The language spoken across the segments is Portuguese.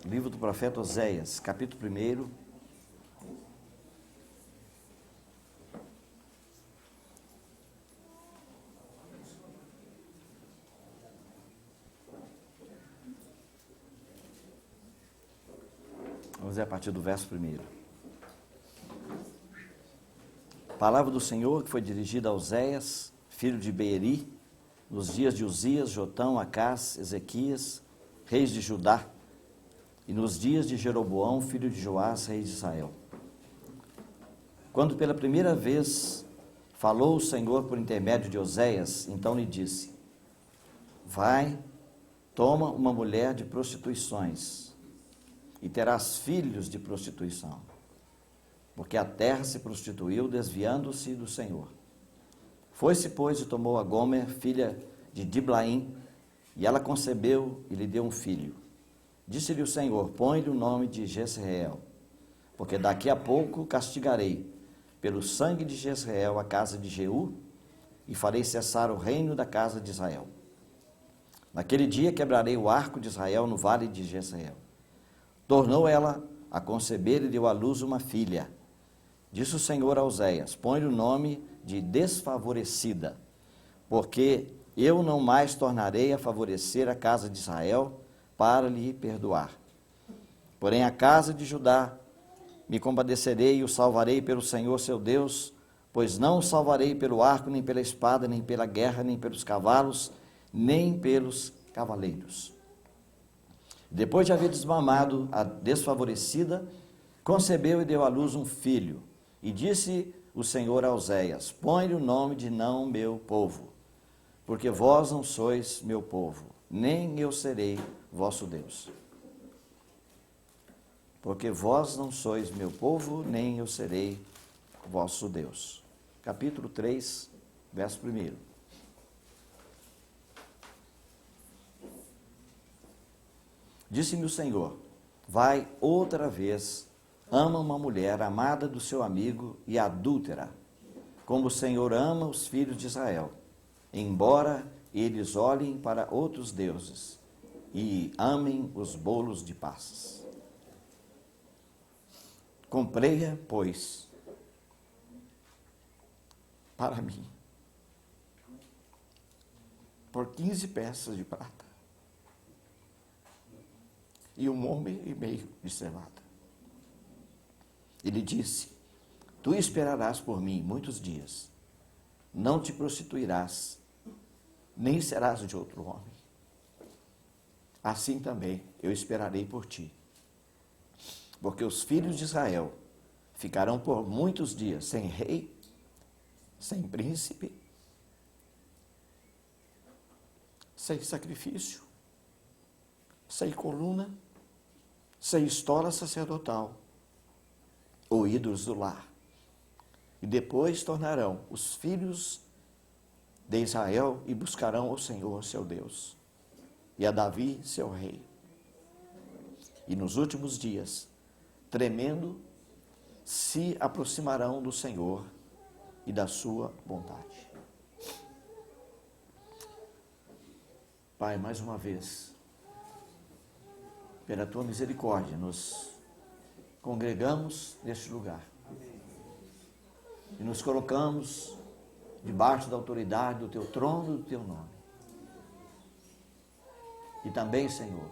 livro do profeta Oséias, capítulo 1. Vamos ver a partir do verso 1. Palavra do Senhor que foi dirigida a Oséias, filho de Beeri, nos dias de Uzias, Jotão, Acás, Ezequias, reis de Judá, e nos dias de Jeroboão, filho de Joás, rei de Israel. Quando pela primeira vez falou o Senhor por intermédio de Oséias, então lhe disse: vai, toma uma mulher de prostituições, e terás filhos de prostituição, porque a terra se prostituiu, desviando-se do Senhor. Foi-se, pois, e tomou a Gomer, filha de Diblaim, e ela concebeu e lhe deu um filho. Disse-lhe o Senhor: põe-lhe o nome de Jezreel, porque daqui a pouco castigarei pelo sangue de Jezreel a casa de Jeú, e farei cessar o reino da casa de Israel. Naquele dia quebrarei o arco de Israel no vale de Jezreel. Tornou ela a conceber e deu à luz uma filha. Disse o Senhor a Oséias: põe-lhe o nome de desfavorecida, porque eu não mais tornarei a favorecer a casa de Israel para lhe perdoar. Porém a casa de Judá me compadecerei e o salvarei pelo Senhor seu Deus, pois não o salvarei pelo arco, nem pela espada, nem pela guerra, nem pelos cavalos, nem pelos cavaleiros. Depois de haver desmamado a desfavorecida, concebeu e deu à luz um filho. E disse o Senhor a Oséias: põe-lhe o nome de não meu povo, porque vós não sois meu povo, nem eu serei vosso Deus. Porque vós não sois meu povo, nem eu serei vosso Deus. Capítulo 3, verso 1. Disse-me o Senhor: vai outra vez, ama uma mulher amada do seu amigo e adúltera, como o Senhor ama os filhos de Israel, embora eles olhem para outros deuses e amem os bolos de passas. Comprei-a, pois, para mim, por 15 peças de prata, e 1,5 homem de cevada. Ele disse: tu esperarás por mim muitos dias, não te prostituirás, nem serás de outro homem. Assim também eu esperarei por ti, porque os filhos de Israel ficarão por muitos dias sem rei, sem príncipe, sem sacrifício, sem coluna, sem estola sacerdotal, ou ídolos do lar. E depois tornarão os filhos de Israel e buscarão o Senhor seu Deus, e a Davi seu rei. E nos últimos dias, tremendo, se aproximarão do Senhor e da sua bondade. Pai, mais uma vez, pela tua misericórdia, nos congregamos neste lugar e nos colocamos debaixo da autoridade do teu trono e do teu nome. E também, Senhor,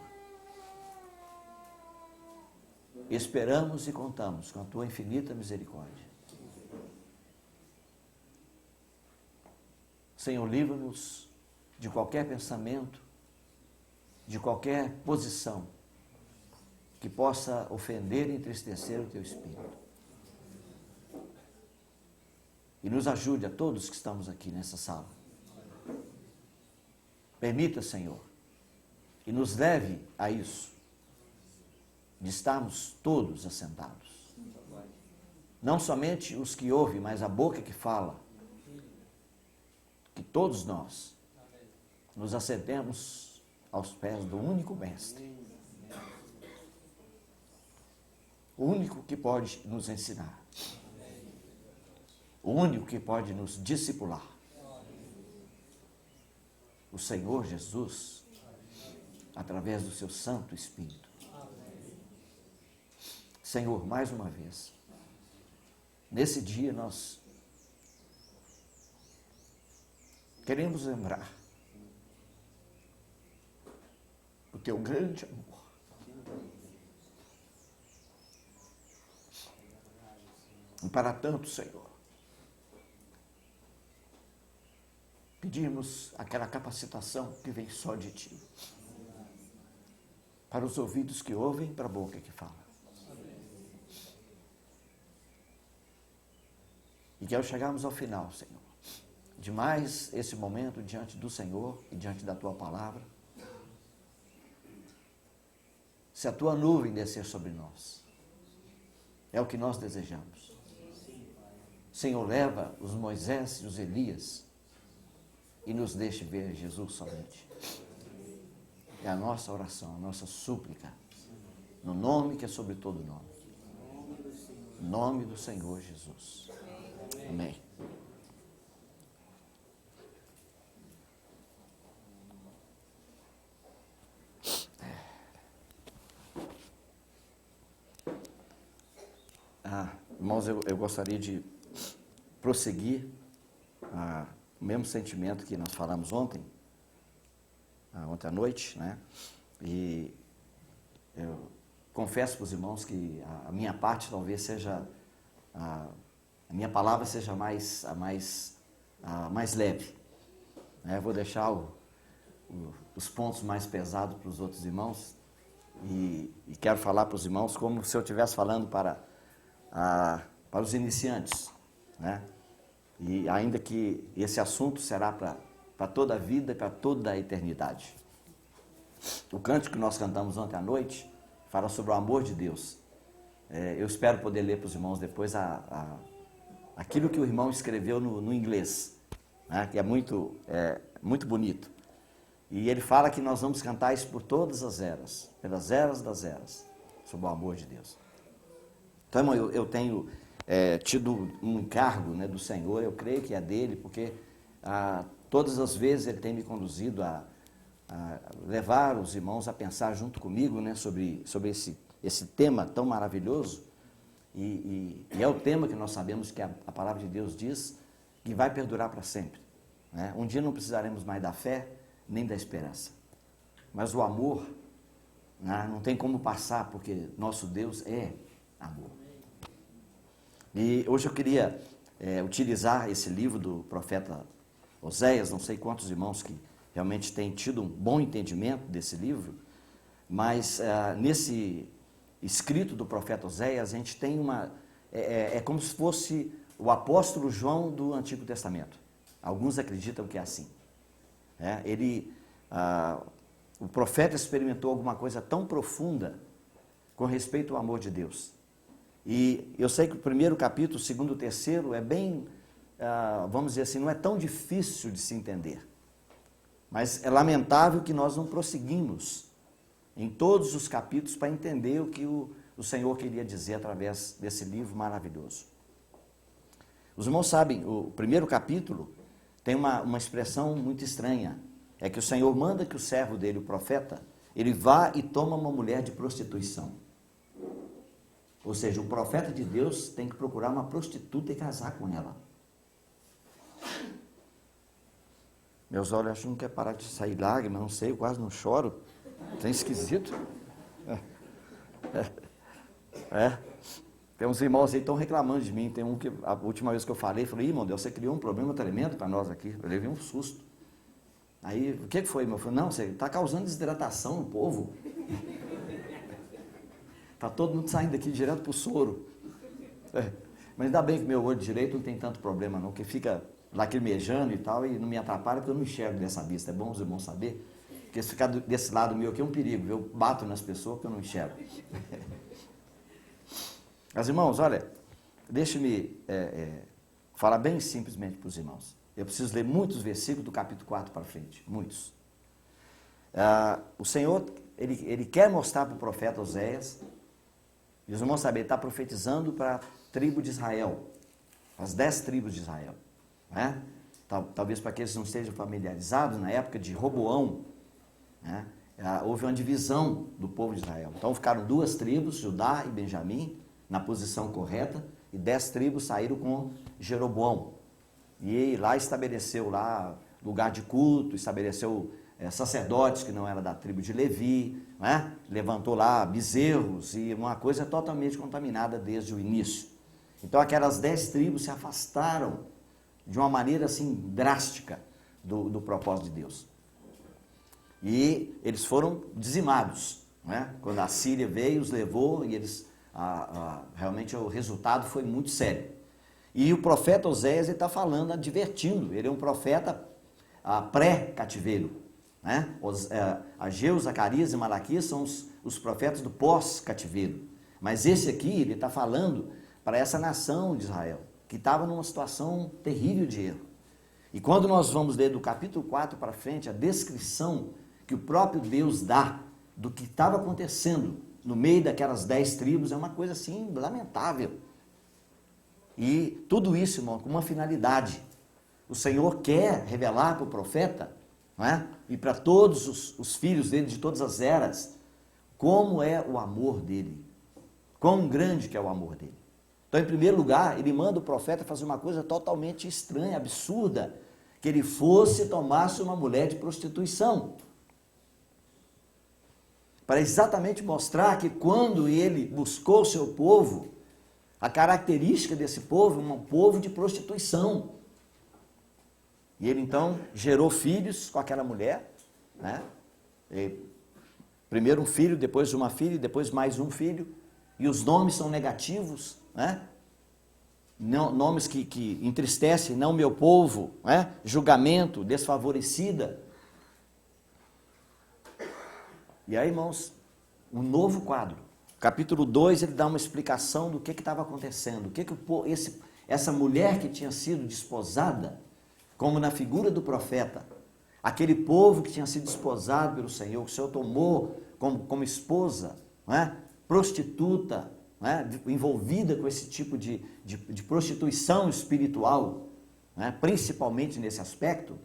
esperamos e contamos com a tua infinita misericórdia. Senhor, livra-nos de qualquer pensamento, de qualquer posição que possa ofender e entristecer o teu Espírito. E nos ajude a todos que estamos aqui nessa sala. Permita, Senhor, e nos leve a isso, de estarmos todos assentados. Não somente os que ouvem, mas a boca que fala. Que todos nós nos assentemos aos pés do único Mestre. O único que pode nos ensinar. O único que pode nos discipular. O Senhor Jesus, através do seu Santo Espírito. Senhor, mais uma vez, nesse dia nós queremos lembrar o teu grande amor. E para tanto, Senhor, pedimos aquela capacitação que vem só de Ti. Para os ouvidos que ouvem, para a boca que fala. E que ao chegarmos ao final, Senhor, de mais esse momento diante do Senhor e diante da Tua palavra, se a Tua nuvem descer sobre nós, é o que nós desejamos. Senhor, leva os Moisés e os Elias e nos deixe ver Jesus somente. É a nossa oração, a nossa súplica, no nome que é sobre todo nome. Em nome do Senhor Jesus. Amém. Irmãos, eu gostaria de prosseguir o mesmo sentimento que nós falamos ontem à noite, né? E eu confesso para os irmãos que a minha parte talvez seja, a minha palavra seja a mais leve, né? Eu vou deixar os pontos mais pesados para os outros irmãos e quero falar para os irmãos como se eu estivesse falando para os iniciantes, né? E ainda que esse assunto será para toda a vida e para toda a eternidade. O cântico que nós cantamos ontem à noite fala sobre o amor de Deus. Eu espero poder ler para os irmãos depois aquilo que o irmão escreveu no inglês, né? Que é muito bonito. E ele fala que nós vamos cantar isso por todas as eras, pelas eras das eras, sobre o amor de Deus. Então, irmão, eu tenho tido um encargo, né, do Senhor, eu creio que é dele, porque todas as vezes ele tem me conduzido a levar os irmãos a pensar junto comigo, né, sobre esse tema tão maravilhoso, e é o tema que nós sabemos que a palavra de Deus diz que vai perdurar para sempre, né? Um dia não precisaremos mais da fé, nem da esperança, mas o amor, né, não tem como passar, porque nosso Deus é amor. E hoje eu queria utilizar esse livro do profeta Oséias, não sei quantos irmãos que realmente têm tido um bom entendimento desse livro, mas nesse escrito do profeta Oséias, a gente tem é como se fosse o apóstolo João do Antigo Testamento. Alguns acreditam que é assim. O profeta experimentou alguma coisa tão profunda com respeito ao amor de Deus. E eu sei que o primeiro capítulo, o segundo, o terceiro, é bem, vamos dizer assim, não é tão difícil de se entender. Mas é lamentável que nós não prosseguimos em todos os capítulos para entender o que o Senhor queria dizer através desse livro maravilhoso. Os irmãos sabem, o primeiro capítulo tem uma expressão muito estranha. É que o Senhor manda que o servo dele, o profeta, ele vá e toma uma mulher de prostituição. Ou seja, o profeta de Deus tem que procurar uma prostituta e casar com ela. Meus olhos acham que não quer parar de sair lágrimas, não sei, eu quase não choro. Tem esquisito. Tem uns irmãos aí que estão reclamando de mim. Tem um que, a última vez que eu falei, irmão Deus, você criou um problema tremendo para nós aqui. Eu levei um susto. Aí, o que foi, meu filho? Não, você está causando desidratação no povo. Está todo mundo saindo daqui direto para o soro. Mas ainda bem que meu olho direito não tem tanto problema não, que fica lacrimejando e tal, e não me atrapalha porque eu não enxergo dessa vista. É bom os irmãos saber, porque se ficar desse lado meu aqui é um perigo, eu bato nas pessoas porque eu não enxergo. Mas irmãos, olha, deixe-me falar bem simplesmente para os irmãos. Eu preciso ler muitos versículos do capítulo 4 para frente, muitos. O Senhor, ele quer mostrar para o profeta Oséias, e os irmãos sabem, ele está profetizando para a tribo de Israel, as 10 tribos de Israel. Né? Talvez para aqueles que não estejam familiarizados, na época de Roboão, né? houve uma divisão do povo de Israel. Então ficaram 2 tribos, Judá e Benjamim, na posição correta, e 10 tribos saíram com Jeroboão. E lá estabeleceu lá lugar de culto, estabeleceu sacerdotes que não eram da tribo de Levi, né? Levantou lá bezerros e uma coisa totalmente contaminada desde o início. Então aquelas 10 tribos se afastaram de uma maneira assim drástica do propósito de Deus. E eles foram dizimados, né? Quando a Síria veio, os levou e eles, realmente o resultado foi muito sério. E o profeta Oséias está falando, advertindo, ele é um profeta pré-cativeiro. Né? Ageu, Zacarias e Malaquias são os profetas do pós-cativeiro. Mas esse aqui, ele está falando para essa nação de Israel, que estava numa situação terrível de erro. E quando nós vamos ler do capítulo 4 para frente, a descrição que o próprio Deus dá do que estava acontecendo no meio daquelas 10 tribos, é uma coisa assim lamentável. E tudo isso, irmão, com uma finalidade. O Senhor quer revelar para o profeta, não é? E para todos os filhos dele, de todas as eras, como é o amor dele, quão grande que é o amor dele. Então, em primeiro lugar, ele manda o profeta fazer uma coisa totalmente estranha, absurda, que ele fosse e tomasse uma mulher de prostituição, para exatamente mostrar que quando ele buscou o seu povo, a característica desse povo é um povo de prostituição. E ele então gerou filhos com aquela mulher, né? Primeiro um filho, depois uma filha, depois mais um filho, e os nomes são negativos, né? Nomes que entristecem, não meu povo, né? Julgamento, desfavorecida. E aí, irmãos, um novo quadro. Capítulo 2, ele dá uma explicação do que estava acontecendo, essa mulher que tinha sido desposada, como na figura do profeta, aquele povo que tinha sido desposado pelo Senhor, que o Senhor tomou como esposa, né? Prostituta, né? Envolvida com esse tipo de prostituição espiritual, né? Principalmente nesse aspecto.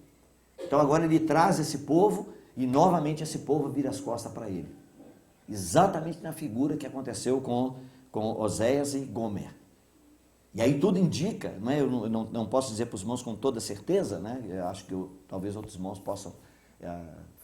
Então agora ele traz esse povo e novamente esse povo vira as costas para ele. Exatamente na figura que aconteceu com Oséias e Gomer. E aí tudo indica, né? Eu não posso dizer para os irmãos com toda certeza, né? Eu acho que talvez outros irmãos possam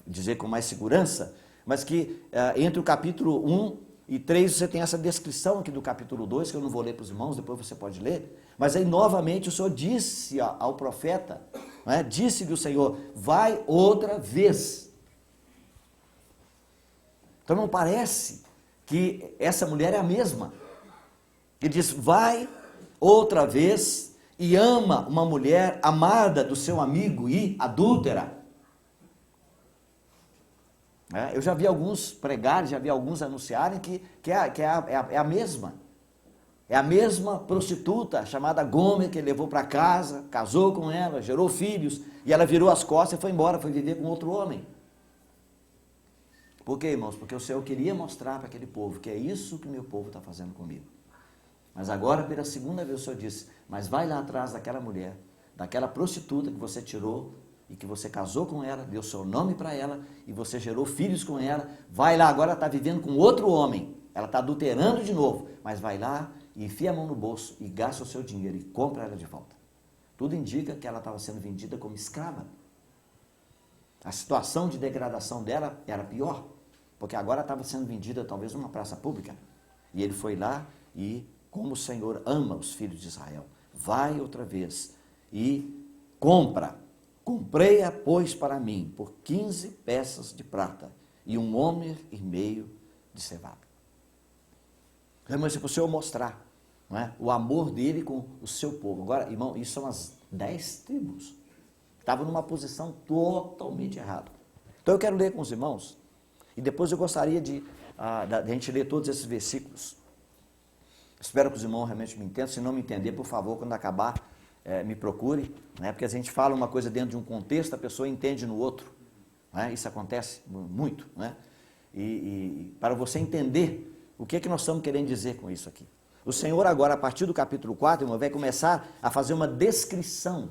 dizer com mais segurança, mas que entre o capítulo 1 e 3 você tem essa descrição aqui do capítulo 2, que eu não vou ler para os irmãos, depois você pode ler, mas aí novamente o Senhor disse ao profeta, né? Disse-lhe o Senhor, vai outra vez. Então não parece que essa mulher é a mesma. Ele diz, vai outra vez e ama uma mulher amada do seu amigo e adúltera. Eu já vi alguns pregarem, já vi alguns anunciarem que é a mesma. É a mesma prostituta chamada Gomer que ele levou para casa, casou com ela, gerou filhos, e ela virou as costas e foi embora, foi viver com outro homem. Por quê, irmãos? Porque o Senhor queria mostrar para aquele povo que é isso que o meu povo está fazendo comigo. Mas agora, pela segunda vez, o Senhor disse, mas vai lá atrás daquela mulher, daquela prostituta que você tirou e que você casou com ela, deu seu nome para ela e você gerou filhos com ela, vai lá, agora ela está vivendo com outro homem, ela está adulterando de novo, mas vai lá e enfia a mão no bolso e gasta o seu dinheiro e compra ela de volta. Tudo indica que ela estava sendo vendida como escrava. A situação de degradação dela era pior, porque agora estava sendo vendida talvez numa praça pública. E ele foi lá e, como o Senhor ama os filhos de Israel, vai outra vez e compra. Comprei-a, pois, para mim, por 15 peças de prata e 1 homer e meio de cevada. Irmãos, para o Senhor mostrar, não é? O amor dele com o seu povo. Agora, irmão, isso são as 10 tribos. Estavam numa posição totalmente errada. Então eu quero ler com os irmãos, e depois eu gostaria de a gente ler todos esses versículos. Espero que os irmãos realmente me entendam. Se não me entender, por favor, quando acabar, me procure, né? Porque a gente fala uma coisa dentro de um contexto, a pessoa entende no outro, né? Isso acontece muito, né? E para você entender o que nós estamos querendo dizer com isso aqui. O Senhor agora, a partir do capítulo 4, irmão, vai começar a fazer uma descrição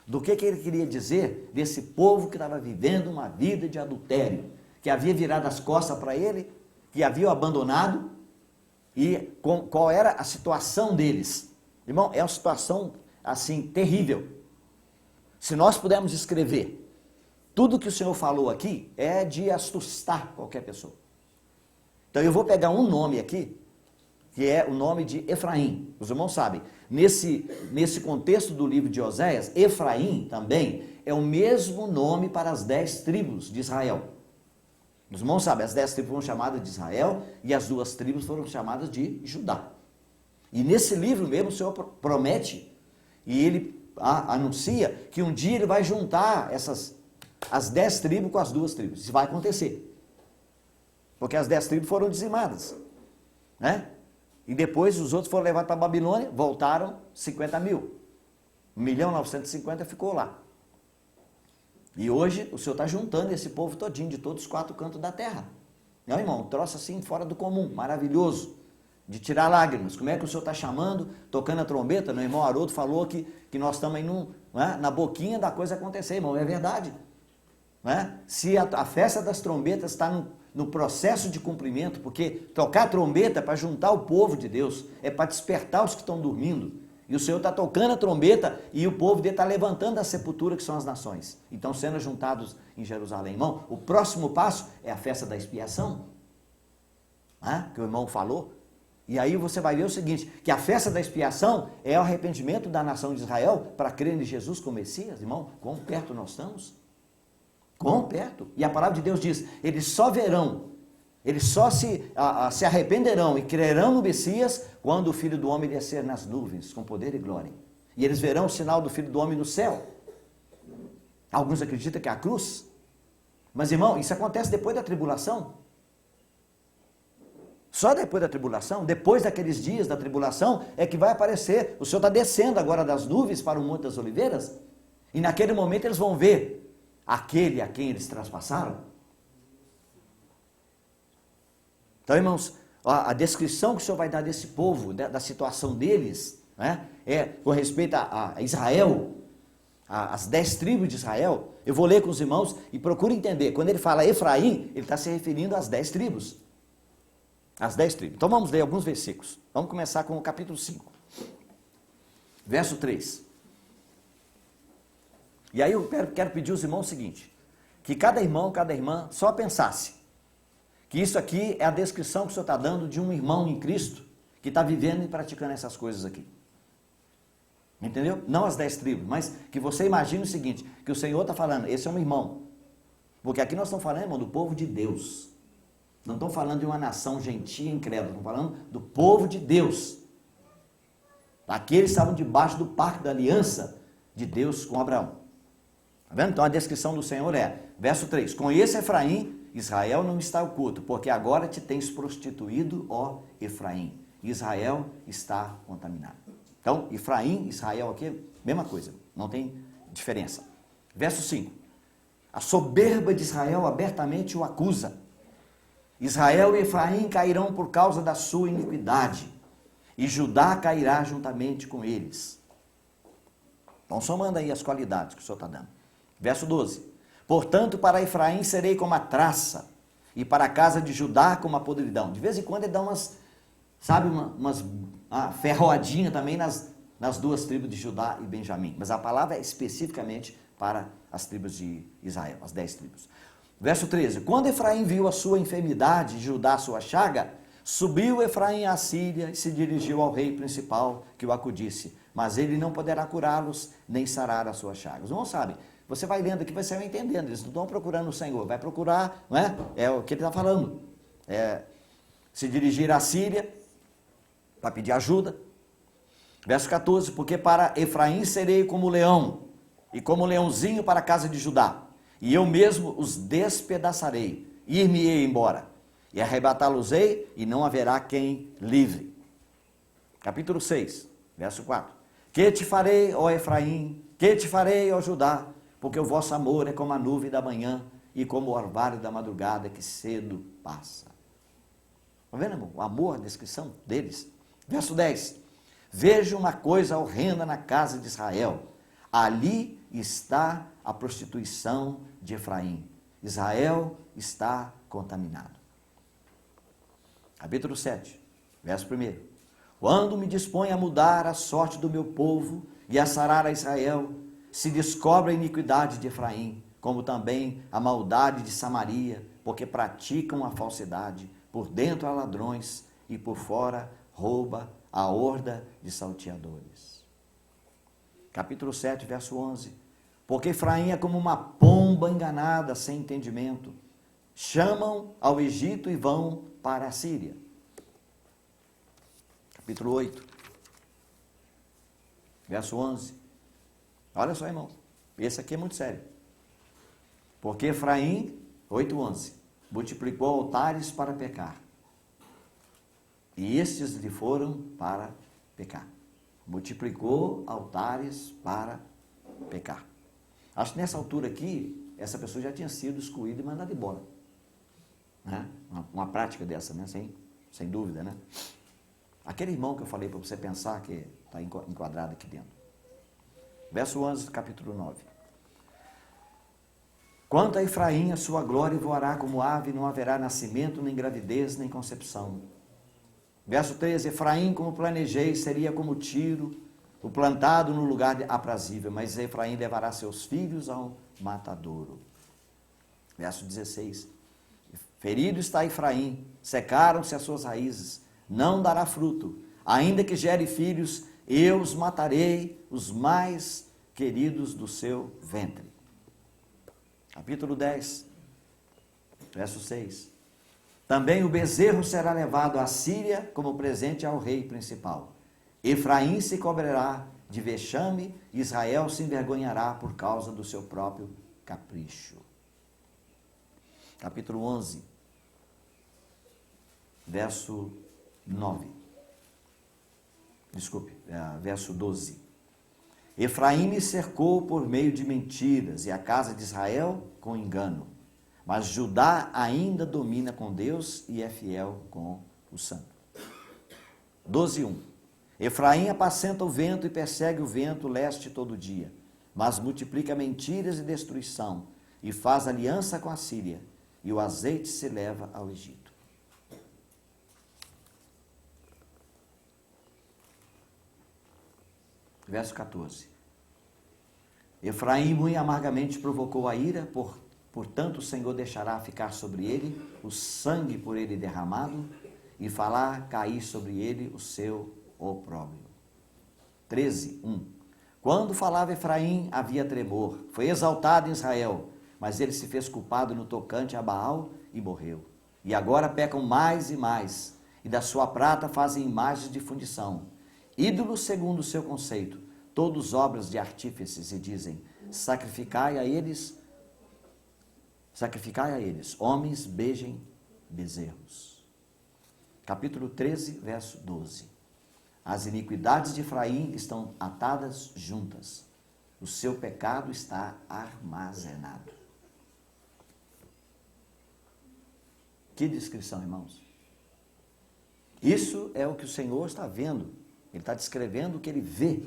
do que ele queria dizer desse povo que estava vivendo uma vida de adultério, que havia virado as costas para ele, que havia o abandonado, e qual era a situação deles. Irmão, é uma situação assim terrível. Se nós pudermos escrever tudo que o Senhor falou aqui, é de assustar qualquer pessoa. Então eu vou pegar um nome aqui, que é o nome de Efraim. Os irmãos sabem, nesse contexto do livro de Oséias, Efraim também é o mesmo nome para as 10 tribos de Israel. Os irmãos sabem, as 10 tribos foram chamadas de Israel e as 2 tribos foram chamadas de Judá. E nesse livro mesmo o Senhor promete, e ele anuncia, que um dia ele vai juntar as 10 tribos com as 2 tribos. Isso vai acontecer. Porque as 10 tribos foram dizimadas, né? E depois os outros foram levados para a Babilônia, voltaram 50 mil. 1.950.000 ficou lá. E hoje o Senhor está juntando esse povo todinho, de todos os 4 cantos da terra. Não, irmão, um troço assim fora do comum, maravilhoso, de tirar lágrimas. Como é que o Senhor está chamando, tocando a trombeta? Meu irmão Haroldo falou que nós estamos aí na boquinha da coisa acontecer, irmão, é verdade. Né? Se a festa das trombetas está no processo de cumprimento, porque tocar a trombeta é para juntar o povo de Deus, é para despertar os que estão dormindo. E o Senhor está tocando a trombeta e o povo dele está levantando a sepultura, que são as nações. E estão sendo juntados em Jerusalém. Irmão, o próximo passo é a festa da expiação, né? Que o irmão falou. E aí você vai ver o seguinte, que a festa da expiação é o arrependimento da nação de Israel para crer em Jesus como Messias. Irmão, quão perto nós estamos? Quão perto? E a palavra de Deus diz, eles só verão, eles só se arrependerão e crerão no Messias quando o Filho do Homem descer nas nuvens com poder e glória. E eles verão o sinal do Filho do Homem no céu. Alguns acreditam que é a cruz. Mas, irmão, isso acontece depois da tribulação. Só depois da tribulação, depois daqueles dias da tribulação, é que vai aparecer. O Senhor está descendo agora das nuvens para o Monte das Oliveiras. E naquele momento eles vão ver aquele a quem eles traspassaram. Então, irmãos, a descrição que o Senhor vai dar desse povo, da situação deles, né, é com respeito a Israel, as 10 tribos de Israel. Eu vou ler com os irmãos e procure entender. Quando ele fala Efraim, ele está se referindo às 10 tribos. As 10 tribos. Então vamos ler alguns versículos. Vamos começar com o capítulo 5. Verso 3. E aí eu quero pedir aos irmãos o seguinte, que cada irmão, cada irmã só pensasse que isso aqui é a descrição que o Senhor está dando de um irmão em Cristo que está vivendo e praticando essas coisas aqui. Entendeu? Não as 10 tribos, mas que você imagine o seguinte, que o Senhor está falando, esse é um irmão. Porque aqui nós estamos falando, irmão, do povo de Deus. Não estamos falando de uma nação gentia e incrédula, estamos falando do povo de Deus. Aqueles estavam debaixo do pacto da aliança de Deus com Abraão. Está vendo? Então a descrição do Senhor é, verso 3, conheça Efraim, Israel não está oculto, porque agora te tens prostituído, ó Efraim. Israel está contaminado. Então, Efraim, Israel aqui, mesma coisa, não tem diferença. Verso 5, a soberba de Israel abertamente o acusa. Israel e Efraim cairão por causa da sua iniquidade, e Judá cairá juntamente com eles. Então, somando aí as qualidades que o Senhor está dando. Verso 12. Portanto, para Efraim serei como a traça, e para a casa de Judá como a podridão. De vez em quando ele dá umas ferroadinhas também nas 2 tribos de Judá e Benjamim. Mas a palavra é especificamente para as tribos de Israel, as 10 tribos. Verso 13. Quando Efraim viu a sua enfermidade e Judá a sua chaga, subiu Efraim à Síria e se dirigiu ao rei principal que o acudisse. Mas ele não poderá curá-los, nem sarar as suas chagas. Não sabe? Você vai lendo aqui, você vai entendendo. Eles não estão procurando o Senhor, vai procurar, não é? É o que ele está falando. Se dirigir à Síria para pedir ajuda. Verso 14, porque para Efraim serei como leão, e como leãozinho para a casa de Judá, e eu mesmo os despedaçarei, ir-me-ei embora, e arrebatá-los-ei, e não haverá quem livre. Capítulo 6, verso 4. Que te farei, ó Efraim, que te farei, ó Judá, porque o vosso amor é como a nuvem da manhã, e como o orvalho da madrugada que cedo passa. Está vendo, irmão? O amor, a descrição deles. Verso 10. Vejo uma coisa horrenda na casa de Israel. Ali está a prostituição de Efraim. Israel está contaminado. Capítulo 7, verso 1. Quando me disponho a mudar a sorte do meu povo e a sarar a Israel, se descobre a iniquidade de Efraim, como também a maldade de Samaria, porque praticam a falsidade, por dentro há ladrões e por fora rouba a horda de salteadores. Capítulo 7, verso 11. Porque Efraim é como uma pomba enganada, sem entendimento. Chamam ao Egito e vão para a Síria. Capítulo 8, verso 11. Olha só, irmão, esse aqui é muito sério. Porque Efraim, 8:11, multiplicou altares para pecar, e estes lhe foram para pecar. Multiplicou altares para pecar. Acho que nessa altura aqui, essa pessoa já tinha sido excluída e mandada embora. Né? Uma prática dessa, né? Sem dúvida, né? Aquele irmão que eu falei para você pensar que está enquadrado aqui dentro. Verso 11, capítulo 9. Quanto a Efraim, a sua glória voará como ave, não haverá nascimento, nem gravidez, nem concepção. Verso 13, Efraim, como planejei, seria como tiro, o plantado no lugar aprazível, mas Efraim levará seus filhos ao matadouro. Verso 16, ferido está Efraim, secaram-se as suas raízes, não dará fruto, ainda que gere filhos, eu os matarei, os mais queridos do seu ventre. Capítulo 10, verso 6. Também o bezerro será levado à Síria como presente ao rei principal. Efraim se cobrirá de vexame, Israel se envergonhará por causa do seu próprio capricho. Capítulo 11, verso 9. Verso 12. Efraim me cercou por meio de mentiras e a casa de Israel com engano. Mas Judá ainda domina com Deus e é fiel com o santo. 12:1. Efraim apacenta o vento e persegue o vento leste todo dia, mas multiplica mentiras e destruição, e faz aliança com a Síria, e o azeite se leva ao Egito. Verso 14. Efraim muito amargamente provocou a ira, portanto o Senhor deixará ficar sobre ele o sangue por ele derramado, e fará cair sobre ele o seu opróbrio. 13:1. Quando falava Efraim, havia tremor. Foi exaltado em Israel, mas ele se fez culpado no tocante a Baal e morreu. E agora pecam mais e mais, e da sua prata fazem imagens de fundição, ídolos segundo o seu conceito, todos obras de artífices, e dizem, sacrificai a eles, homens beijem bezerros. Capítulo 13, verso 12. As iniquidades de Efraim estão atadas juntas, o seu pecado está armazenado. Que descrição, irmãos. Isso é o que o Senhor está vendo. Ele está descrevendo o que ele vê.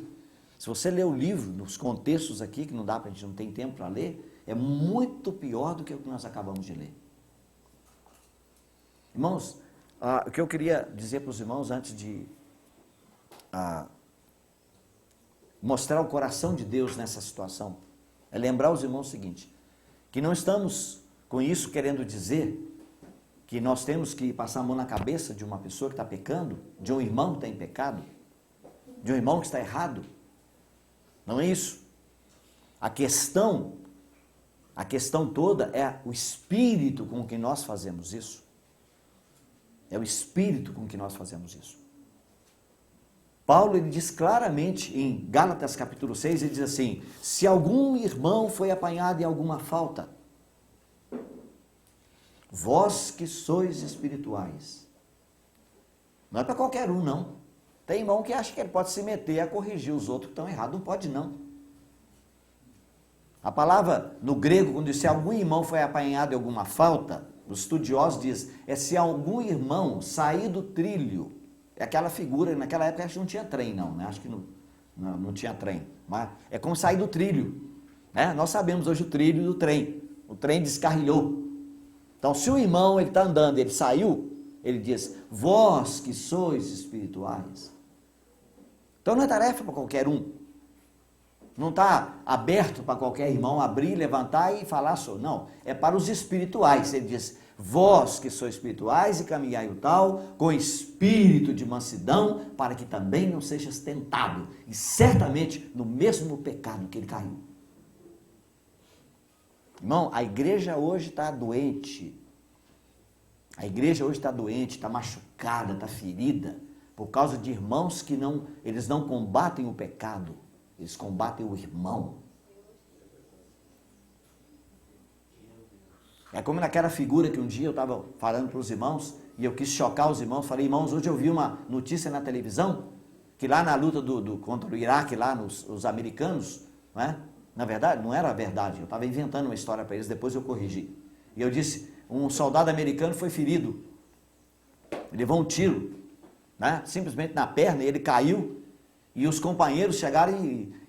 Se você ler o livro, nos contextos aqui, que não dá para a gente, não tem tempo para ler, é muito pior do que o que nós acabamos de ler. Irmãos, o que eu queria dizer para os irmãos antes de mostrar o coração de Deus nessa situação, é lembrar os irmãos o seguinte, que não estamos com isso querendo dizer que nós temos que passar a mão na cabeça de uma pessoa que está pecando, de um irmão que está em pecado, de um irmão que está errado. Não é isso. A questão toda é o espírito com que nós fazemos isso. É o espírito com que nós fazemos isso. Paulo, ele diz claramente em Gálatas capítulo 6, ele diz assim, se algum irmão foi apanhado em alguma falta, vós que sois espirituais. Não é para qualquer um, não. Tem irmão que acha que ele pode se meter a corrigir os outros que estão errados. Não pode, não. A palavra no grego, quando diz se algum irmão foi apanhado em alguma falta, os estudiosos dizem, é se algum irmão sair do trilho. É aquela figura, naquela época acho que não tinha trem, não, né? Acho que não tinha trem. Mas é como sair do trilho. Né? Nós sabemos hoje o trilho do trem. O trem descarrilhou. Então, se o irmão ele está andando, ele saiu, ele diz, vós que sois espirituais. Então não é tarefa para qualquer um. Não está aberto para qualquer irmão abrir, levantar e falar sobre. Não, é para os espirituais. Ele diz, vós que sois espirituais e caminhai o tal, com espírito de mansidão, para que também não sejas tentado. E certamente no mesmo pecado que ele caiu. Irmão, a igreja hoje está doente. A igreja hoje está doente, está machucada, está ferida, por causa de irmãos que eles não combatem o pecado, eles combatem o irmão. É como naquela figura que um dia eu estava falando para os irmãos, e eu quis chocar os irmãos, falei, irmãos, hoje eu vi uma notícia na televisão, que lá na luta contra o Iraque, lá os americanos, não é? Na verdade, não era a verdade, eu estava inventando uma história para eles, depois eu corrigi. E eu disse, um soldado americano foi ferido, ele levou um tiro, né? Simplesmente na perna, e ele caiu, e os companheiros chegaram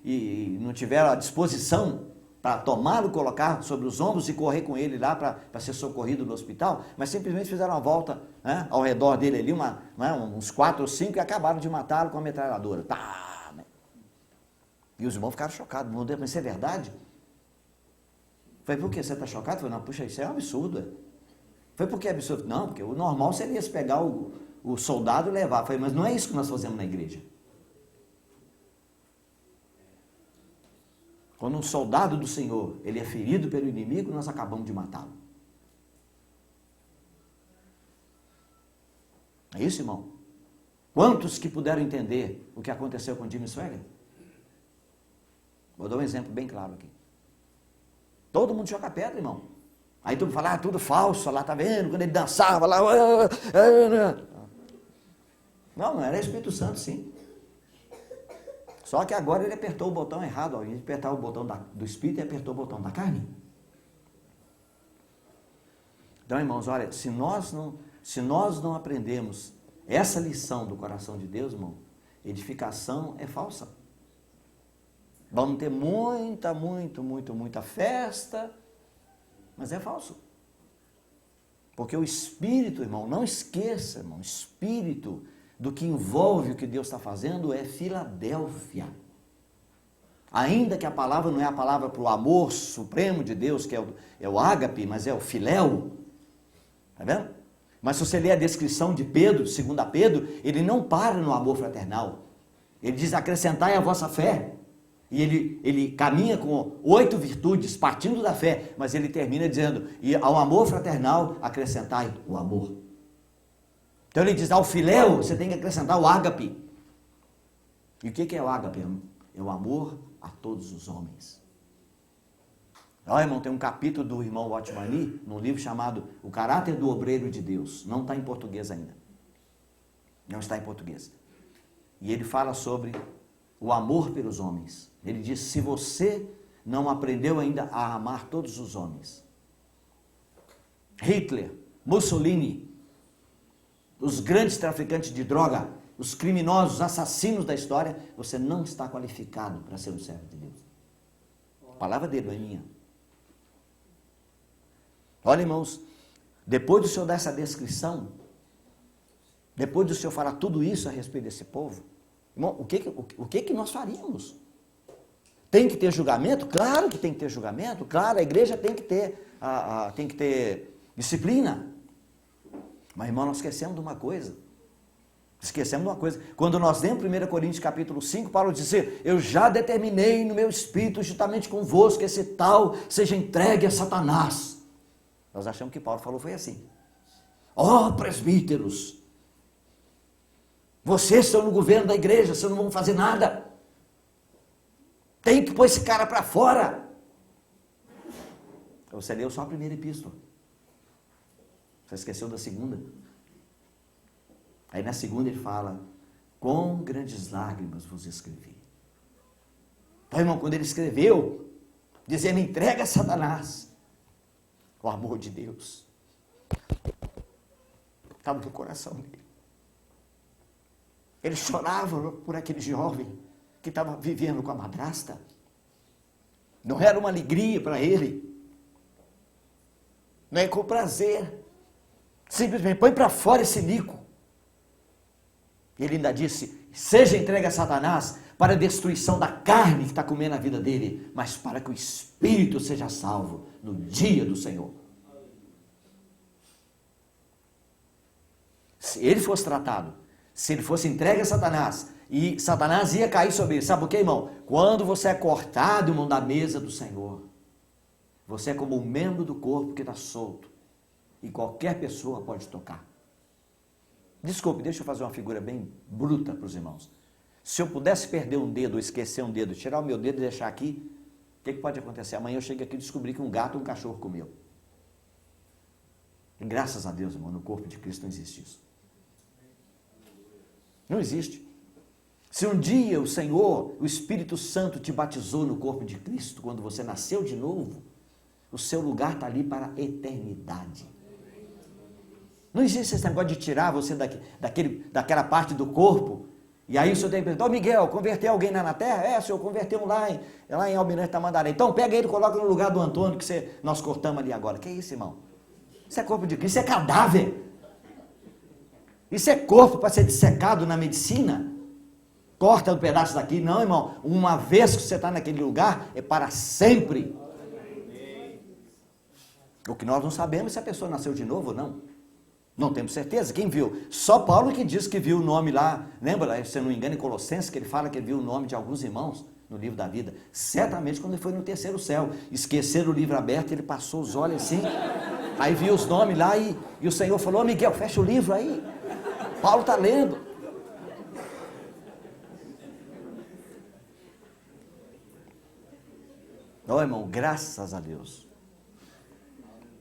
e não tiveram a disposição para tomá-lo, colocar sobre os ombros e correr com ele lá para ser socorrido no hospital, mas simplesmente fizeram uma volta, né, ao redor dele ali, uns 4 ou 5, e acabaram de matá-lo com a metralhadora. Tá! E os irmãos ficaram chocados, não deve ser verdade? Falei, por que você está chocado? Falei, não, puxa, isso é um absurdo. Falei, por que é absurdo? Não, porque o normal seria se pegar o soldado e levar. Falei, mas não é isso que nós fazemos na igreja. Quando um soldado do Senhor, ele é ferido pelo inimigo, nós acabamos de matá-lo. É isso, irmão? Quantos que puderam entender o que aconteceu com Jimmy Swaggart? Vou dar um exemplo bem claro aqui. Todo mundo joga pedra, irmão. Aí tu fala, tudo falso, lá tá vendo, quando ele dançava lá. Não era Espírito Santo, sim. Só que agora ele apertou o botão errado, ao invés de apertar o botão do Espírito, ele apertou o botão da carne. Então, irmãos, olha, se nós não aprendemos essa lição do coração de Deus, irmão, edificação é falsa. Vamos ter muita festa, mas é falso. Porque o Espírito, irmão, não esqueça, irmão, o Espírito do que envolve o que Deus está fazendo é Filadélfia. Ainda que a palavra não é a palavra para o amor supremo de Deus, que é o ágape, mas é o filéu. Está vendo? Mas se você ler a descrição de Pedro, 2 Pedro, ele não para no amor fraternal. Ele diz, acrescentai a vossa fé. E ele caminha com 8 virtudes, partindo da fé, mas ele termina dizendo, e ao amor fraternal acrescentai o amor. Então ele diz, ao filéu você tem que acrescentar o ágape. E o que é o ágape? É o amor a todos os homens. Olha, irmão, tem um capítulo do irmão Watchman, num livro chamado O Caráter do Obreiro de Deus. Não está em português ainda. Não está em português. E ele fala sobre o amor pelos homens. Ele diz, se você não aprendeu ainda a amar todos os homens, Hitler, Mussolini, os grandes traficantes de droga, os criminosos, os assassinos da história, você não está qualificado para ser um servo de Deus. A palavra dele não é minha. Olha, irmãos, depois do Senhor dar essa descrição, depois do Senhor falar tudo isso a respeito desse povo, irmão, o que nós faríamos? Tem que ter julgamento? Claro que tem que ter julgamento. Claro, a igreja tem que ter disciplina. Mas, irmão, nós esquecemos de uma coisa. Quando nós lemos 1 Coríntios capítulo 5, Paulo diz, eu já determinei no meu espírito, juntamente convosco, que esse tal seja entregue a Satanás. Nós achamos que Paulo falou foi assim. Ó, presbíteros, vocês estão no governo da igreja, vocês não vão fazer nada. Tem que pôr esse cara para fora. Você leu só a primeira epístola. Você esqueceu da segunda? Aí na segunda ele fala, com grandes lágrimas vos escrevi. Então, irmão, quando ele escreveu, dizendo, entrega a Satanás, o amor de Deus estava no coração dele. Ele chorava por aquele jovem que estava vivendo com a madrasta. Não era uma alegria para ele. não é com prazer. Simplesmente põe para fora esse nico. Ele ainda disse, seja entregue a Satanás para a destruição da carne que está comendo a vida dele, mas para que o espírito seja salvo no dia do Senhor. Se ele fosse tratado, se ele fosse entregue a Satanás, e Satanás ia cair sobre ele, sabe por quê, irmão? Quando você é cortado, irmão, da mesa do Senhor, você é como um membro do corpo que está solto, e qualquer pessoa pode tocar. Desculpe, deixa eu fazer uma figura bem bruta para os irmãos. Se eu pudesse perder um dedo, ou esquecer um dedo, tirar o meu dedo e deixar aqui, o que pode acontecer? Amanhã eu chego aqui e descobri que um gato ou um cachorro comeu. E graças a Deus, irmão, no corpo de Cristo não existe isso. Não existe. Se um dia o Senhor, o Espírito Santo te batizou no corpo de Cristo, quando você nasceu de novo, o seu lugar está ali para a eternidade. Não existe esse negócio de tirar você daquela parte do corpo, e aí o senhor tem que perguntar, Miguel, converteu alguém lá na terra? É, senhor, converteu um lá em Almirante Tamandaré. Então pega ele e coloca no lugar do Antônio, que nós cortamos ali agora. Que isso, irmão? Isso é corpo de Cristo, isso é cadáver. Isso é corpo para ser dissecado na medicina. Corta um pedaço daqui. Não, irmão, uma vez que você está naquele lugar, é para sempre. O que nós não sabemos é se a pessoa nasceu de novo ou não. Não temos certeza. Quem viu? Só Paulo que diz que viu o nome lá. Lembra, se eu não me engano, em Colossenses, que ele fala que ele viu o nome de alguns irmãos no livro da vida. Certamente quando ele foi no terceiro céu. Esqueceram o livro aberto, ele passou os olhos assim. Aí viu os nomes lá e o Senhor falou, Miguel, fecha o livro aí. Paulo está lendo. Ó, irmão, graças a Deus.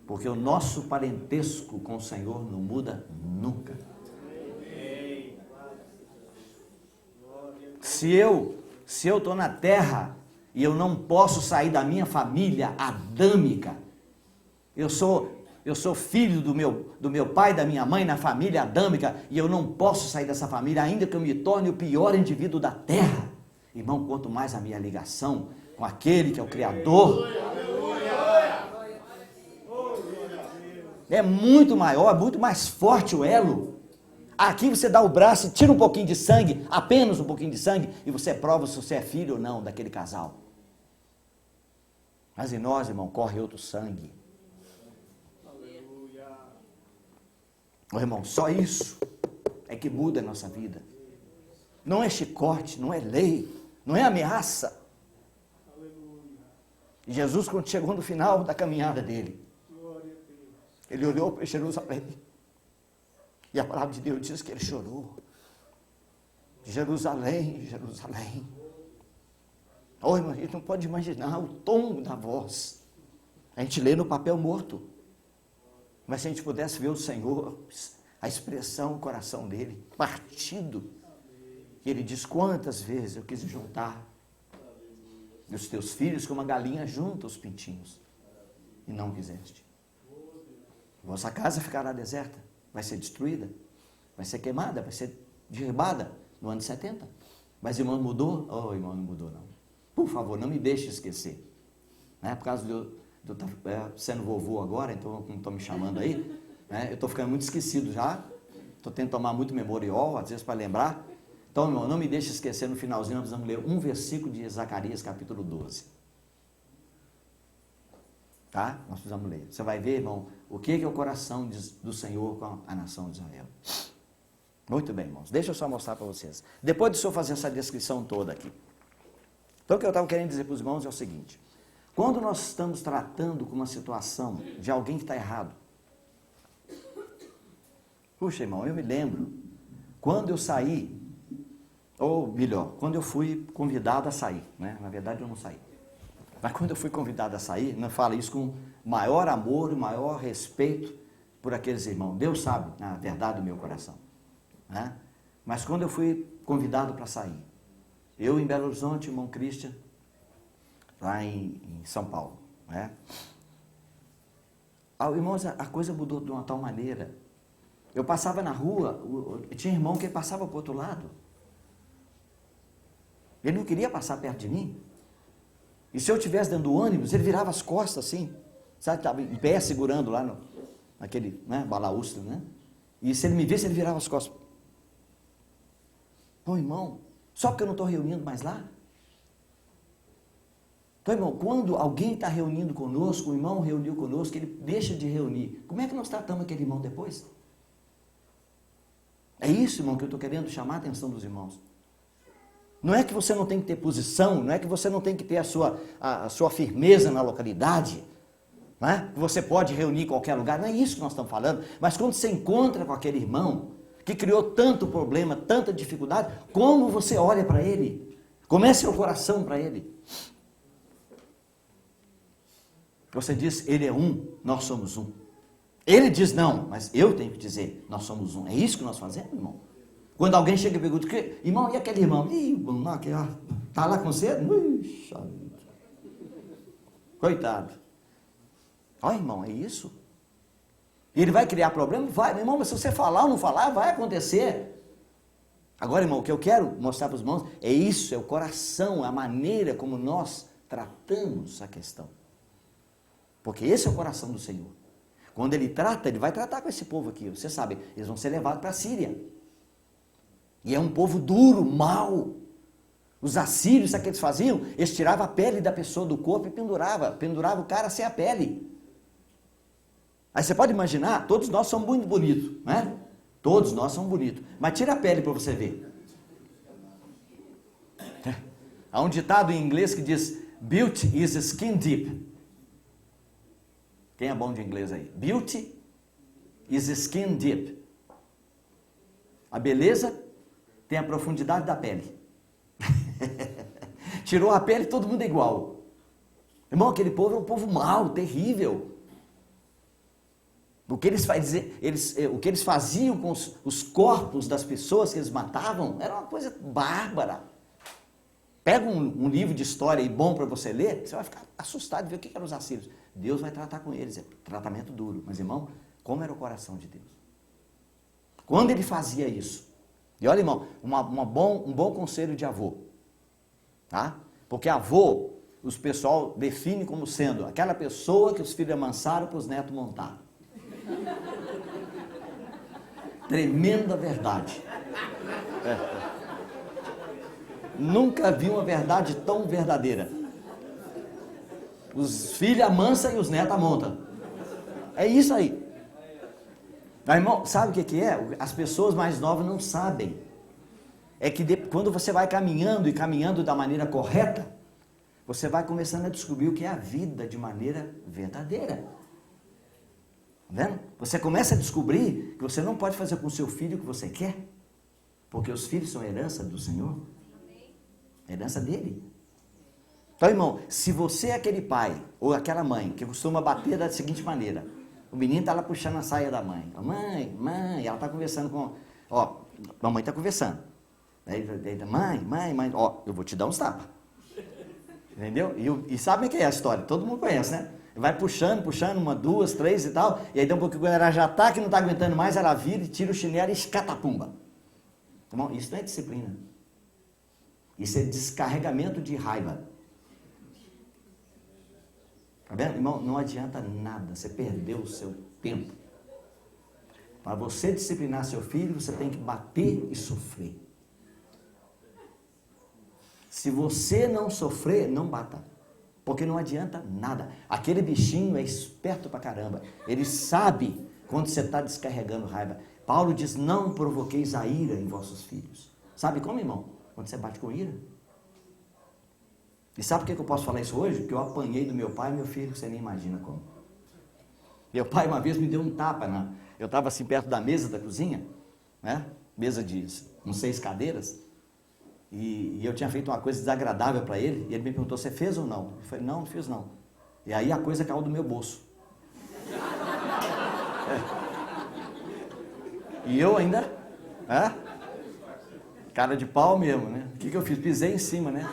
Porque o nosso parentesco com o Senhor não muda nunca. Se eu estou na terra e eu não posso sair da minha família adâmica, eu sou filho do meu pai, da minha mãe, na família adâmica, e eu não posso sair dessa família, ainda que eu me torne o pior indivíduo da terra. Irmão, quanto mais a minha ligação com aquele que é o Criador, é muito maior, muito mais forte o elo. Aqui você dá o braço e tira um pouquinho de sangue, apenas um pouquinho de sangue, e você prova se você é filho ou não daquele casal. Mas em nós, irmão, corre outro sangue. Oh, irmão, só isso é que muda a nossa vida. Não é chicote, não é lei, não é ameaça. E Jesus, quando chegou no final da caminhada dele, ele olhou para Jerusalém. E a palavra de Deus diz que ele chorou. Jerusalém, Jerusalém. Oh, irmão, a gente não pode imaginar o tom da voz. A gente lê no papel morto. Mas se a gente pudesse ver o Senhor, a expressão, o coração dele, partido. E ele diz, quantas vezes eu quis juntar os teus filhos como uma galinha junta os pintinhos. E não quiseste. Vossa casa ficará deserta, vai ser destruída, vai ser queimada, vai ser derribada no ano 70. Mas irmão mudou? Oh, irmão, não mudou não. Por favor, não me deixe esquecer. Né? Por causa de eu estar sendo vovô agora, então não estou me chamando aí, né? Eu estou ficando muito esquecido já, estou tentando tomar muito memorial, às vezes para lembrar. Então, irmão, não me deixe esquecer, no finalzinho nós vamos ler um versículo de Zacarias, capítulo 12. Tá? Nós precisamos ler. Você vai ver, irmão, o que é o coração do Senhor com a nação de Israel. Muito bem, irmãos. Deixa eu só mostrar para vocês. Depois de eu fazer essa descrição toda aqui. Então, o que eu estava querendo dizer para os irmãos é o seguinte. Quando nós estamos tratando com uma situação de alguém que está errado. Puxa, irmão, eu me lembro. Quando eu saí, ou melhor, quando eu fui convidado a sair. Né? Na verdade, eu não saí. Mas quando eu fui convidado a sair, não falo isso com maior amor e maior respeito por aqueles irmãos. Deus sabe, na verdade, do meu coração. Né? Mas quando eu fui convidado para sair, eu em Belo Horizonte, irmão Christian, lá em São Paulo. Né? Irmãos, a coisa mudou de uma tal maneira. Eu passava na rua, tinha irmão que passava para o outro lado. Ele não queria passar perto de mim. E se eu estivesse dentro do ônibus, ele virava as costas assim. Sabe, estava em pé, segurando lá naquele, né, balaústre, né? E se ele me visse, ele virava as costas. Ô, irmão, só porque eu não estou reunindo mais lá? Então, irmão, quando alguém está reunindo conosco, o irmão reuniu conosco, ele deixa de reunir, como é que nós tratamos aquele irmão depois? É isso, irmão, que eu estou querendo chamar a atenção dos irmãos. Não é que você não tem que ter posição, não é que você não tem que ter a sua firmeza na localidade, não é? Que você pode reunir em qualquer lugar, não é isso que nós estamos falando. Mas quando você encontra com aquele irmão que criou tanto problema, tanta dificuldade, como você olha para ele? Como é seu coração para ele? Você diz, ele é um, nós somos um. Ele diz não, mas eu tenho que dizer, nós somos um. É isso que nós fazemos, irmão? Quando alguém chega e pergunta, irmão, e aquele irmão? Ih, irmão, está lá com você? Ixi, coitado. Ó, irmão, é isso? Ele vai criar problema? Vai, meu irmão, mas se você falar ou não falar, vai acontecer. Agora, irmão, o que eu quero mostrar para os irmãos é isso, é o coração, a maneira como nós tratamos a questão. Porque esse é o coração do Senhor. Quando ele trata, ele vai tratar com esse povo aqui. Você sabe, eles vão ser levados para a Síria. E é um povo duro, mau. Os assírios, sabe o que eles faziam? Eles tiravam a pele da pessoa do corpo e penduravam o cara sem a pele. Aí você pode imaginar, todos nós somos muito bonitos, né? Todos nós somos bonitos. Mas tira a pele para você ver. Há um ditado em inglês que diz, beauty is skin deep. Quem é bom de inglês aí? Beauty is skin deep. A beleza tem a profundidade da pele. Tirou a pele, todo mundo é igual. Irmão, aquele povo é um povo mau, terrível. O que eles faziam com os corpos das pessoas que eles matavam era uma coisa bárbara. Pega um livro de história aí bom para você ler, você vai ficar assustado de ver o que eram os assírios. Deus vai tratar com eles, é tratamento duro. Mas, irmão, como era o coração de Deus? Quando ele fazia isso? E olha, irmão, um bom conselho de avô. Tá? Porque avô, os pessoal define como sendo aquela pessoa que os filhos amansaram para os netos montar. Tremenda verdade. Nunca vi uma verdade tão verdadeira. Os filhos amansam e os netos amontam. É isso aí. Mas, irmão, sabe o que é? As pessoas mais novas não sabem. É que quando você vai caminhando e caminhando da maneira correta, você vai começando a descobrir o que é a vida de maneira verdadeira. Tá vendo? Você começa a descobrir que você não pode fazer com o seu filho o que você quer, porque os filhos são herança do Senhor. Herança dele. Então, irmão, se você é aquele pai ou aquela mãe que costuma bater da seguinte maneira, o menino está lá puxando a saia da mãe. Mãe, ela está conversando com... Ó, a mãe está conversando. Aí, mãe, ó, eu vou te dar uns tapas. Entendeu? E sabe o que é a história? Todo mundo conhece, né? Vai puxando, uma, duas, três e tal, e aí dá um pouquinho, quando ela já está, que não está aguentando mais, ela vira e tira o chinelo e escatapumba. Irmão, isso não é disciplina. Isso é descarregamento de raiva. Tá vendo? Irmão, não adianta nada, você perdeu o seu tempo. Para você disciplinar seu filho, você tem que bater e sofrer. Se você não sofrer, não bata. Porque não adianta nada. Aquele bichinho é esperto pra caramba. Ele sabe quando você está descarregando raiva. Paulo diz, não provoqueis a ira em vossos filhos. Sabe como, irmão? Quando você bate com ira. E sabe por que eu posso falar isso hoje? Porque eu apanhei do meu pai e meu filho, que você nem imagina como. Meu pai uma vez me deu um tapa. Eu estava assim perto da mesa da cozinha, né? Mesa de 6 cadeiras. E eu tinha feito uma coisa desagradável para ele. E ele me perguntou, você fez ou não? Eu falei, não fiz não. E aí a coisa caiu do meu bolso. E eu ainda... cara de pau mesmo, né? O que eu fiz? Pisei em cima, né?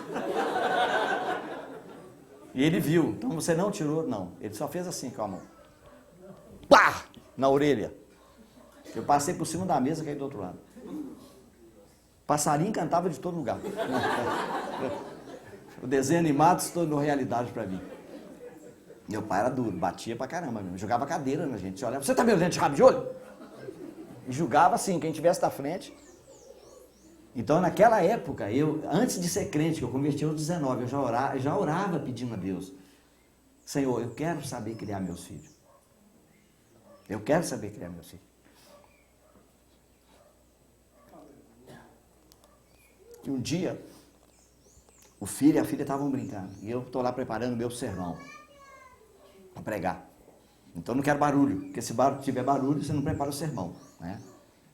E ele viu. Então você não tirou? Não. Ele só fez assim com a mão. Pá! Na orelha. Eu passei por cima da mesa e caí do outro lado. Passarinho cantava de todo lugar. O desenho animado se tornou realidade para mim. Meu pai era duro, batia pra caramba, jogava cadeira na gente. Olha, você tá me olhando de rabo de olho? E julgava assim, quem estivesse na frente. Então, naquela época, antes de ser crente, que eu converti aos 19, eu já orava pedindo a Deus: Senhor, eu quero saber criar meus filhos. Eu quero saber criar meus filhos. E um dia, o filho e a filha estavam brincando. E eu estou lá preparando o meu sermão para pregar. Então não quero barulho, porque se tiver barulho, você não prepara o sermão, né?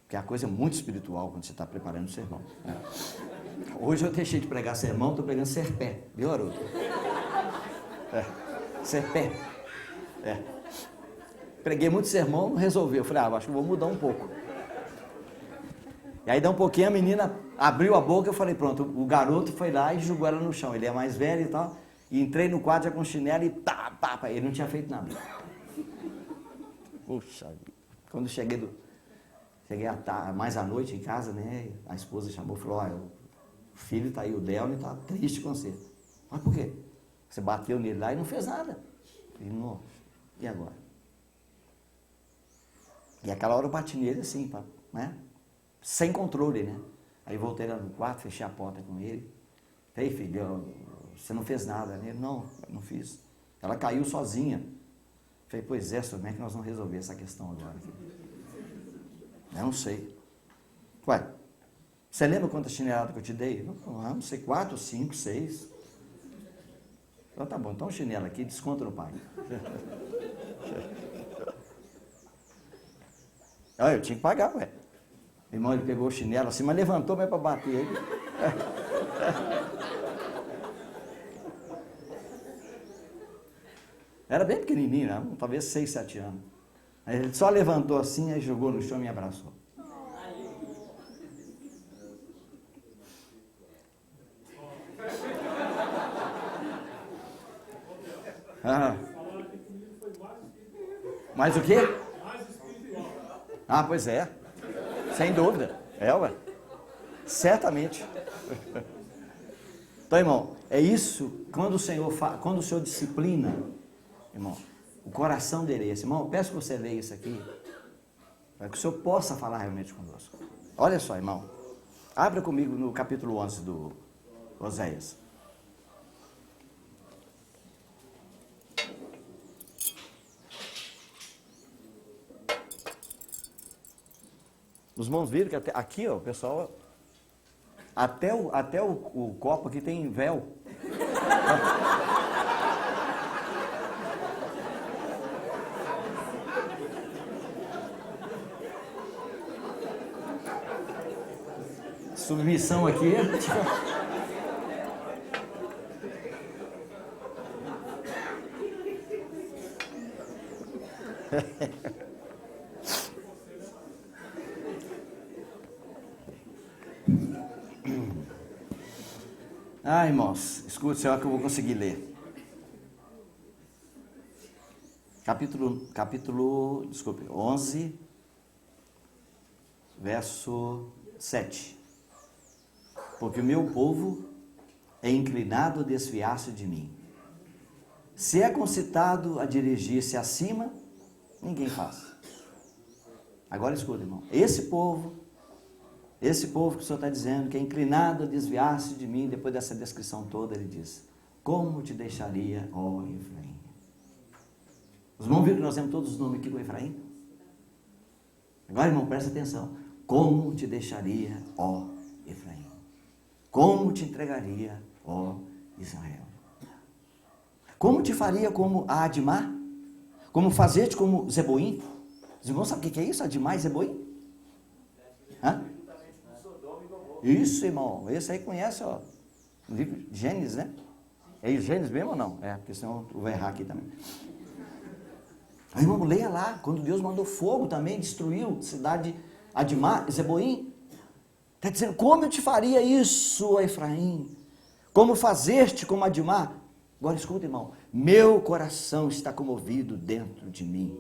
Porque a coisa é muito espiritual quando você está preparando o sermão, né? Hoje eu deixei de pregar sermão, estou pregando serpé, viu, Haroldo? Serpé. Preguei muito sermão, não resolveu. Eu falei, acho que vou mudar um pouco. E aí, dá um pouquinho, a menina abriu a boca, eu falei, pronto, o garoto foi lá e jogou ela no chão. Ele é mais velho e tal. E entrei no quarto já com chinelo e ele não tinha feito nada. Puxa vida. Quando cheguei mais à noite em casa, né? A esposa chamou e falou, olha, o filho está aí, o Delny está triste com você. Mas por quê? Você bateu nele lá e não fez nada. Eu falei, nossa, e agora? E aquela hora eu bati nele assim, né? Sem controle, né? Aí voltei lá no quarto, fechei a porta com ele. Falei, filho, você não fez nada, né? Ele, não, eu não fiz. Ela caiu sozinha. Falei, pois é, senhor, como é que nós vamos resolver essa questão agora? Eu não sei. Ué, você lembra quantas chineladas que eu te dei? Não sei, 4, 5, 6. Então tá bom, então um chinelo aqui, desconto no pai. Eu tinha que pagar, ué. Meu irmão, ele pegou o chinelo assim, mas levantou mesmo para bater ele. Era bem pequenininho, né? Talvez 6, 7 anos. Aí ele só levantou assim, aí jogou no chão e me abraçou. Mas o quê? Pois é. Sem dúvida. Ué. Certamente. Então, irmão, é isso. Quando o Senhor disciplina, irmão, o coração dele é esse. Irmão, eu peço que você leia isso aqui, para que o Senhor possa falar realmente conosco. Olha só, irmão. Abra comigo no capítulo 11 do Oséias. Os irmãos viram que aqui, ó, o pessoal, até o copo aqui tem véu. Submissão aqui. Irmãos, escute, será que eu vou conseguir ler? Capítulo 11, verso 7. Porque o meu povo é inclinado a desviar-se de mim. Se é concitado a dirigir-se acima, ninguém faz. Agora escuta, irmão. Esse povo que o Senhor está dizendo, que é inclinado a desviar-se de mim, depois dessa descrição toda, ele diz: como te deixaria, ó Efraim? Os irmãos viram que nós temos todos os nomes aqui com Efraim? Agora, irmão, presta atenção. Como te deixaria, ó Efraim? Como te entregaria, ó Israel? Como te faria como a Admá? Como fazer-te como Zeboim? Os irmãos sabem o que é isso, Admá e Zeboim? Hã? Isso, irmão. Esse aí conhece, ó. O livro de Gênesis, né? É Gênesis mesmo ou não? Porque senão eu vou errar aqui também. Aí, irmão, leia lá. Quando Deus mandou fogo também, destruiu a cidade de Admá e Zeboim. Está dizendo, como eu te faria isso, Efraim? Como fazer-te como Admá? Agora escuta, irmão. Meu coração está comovido dentro de mim.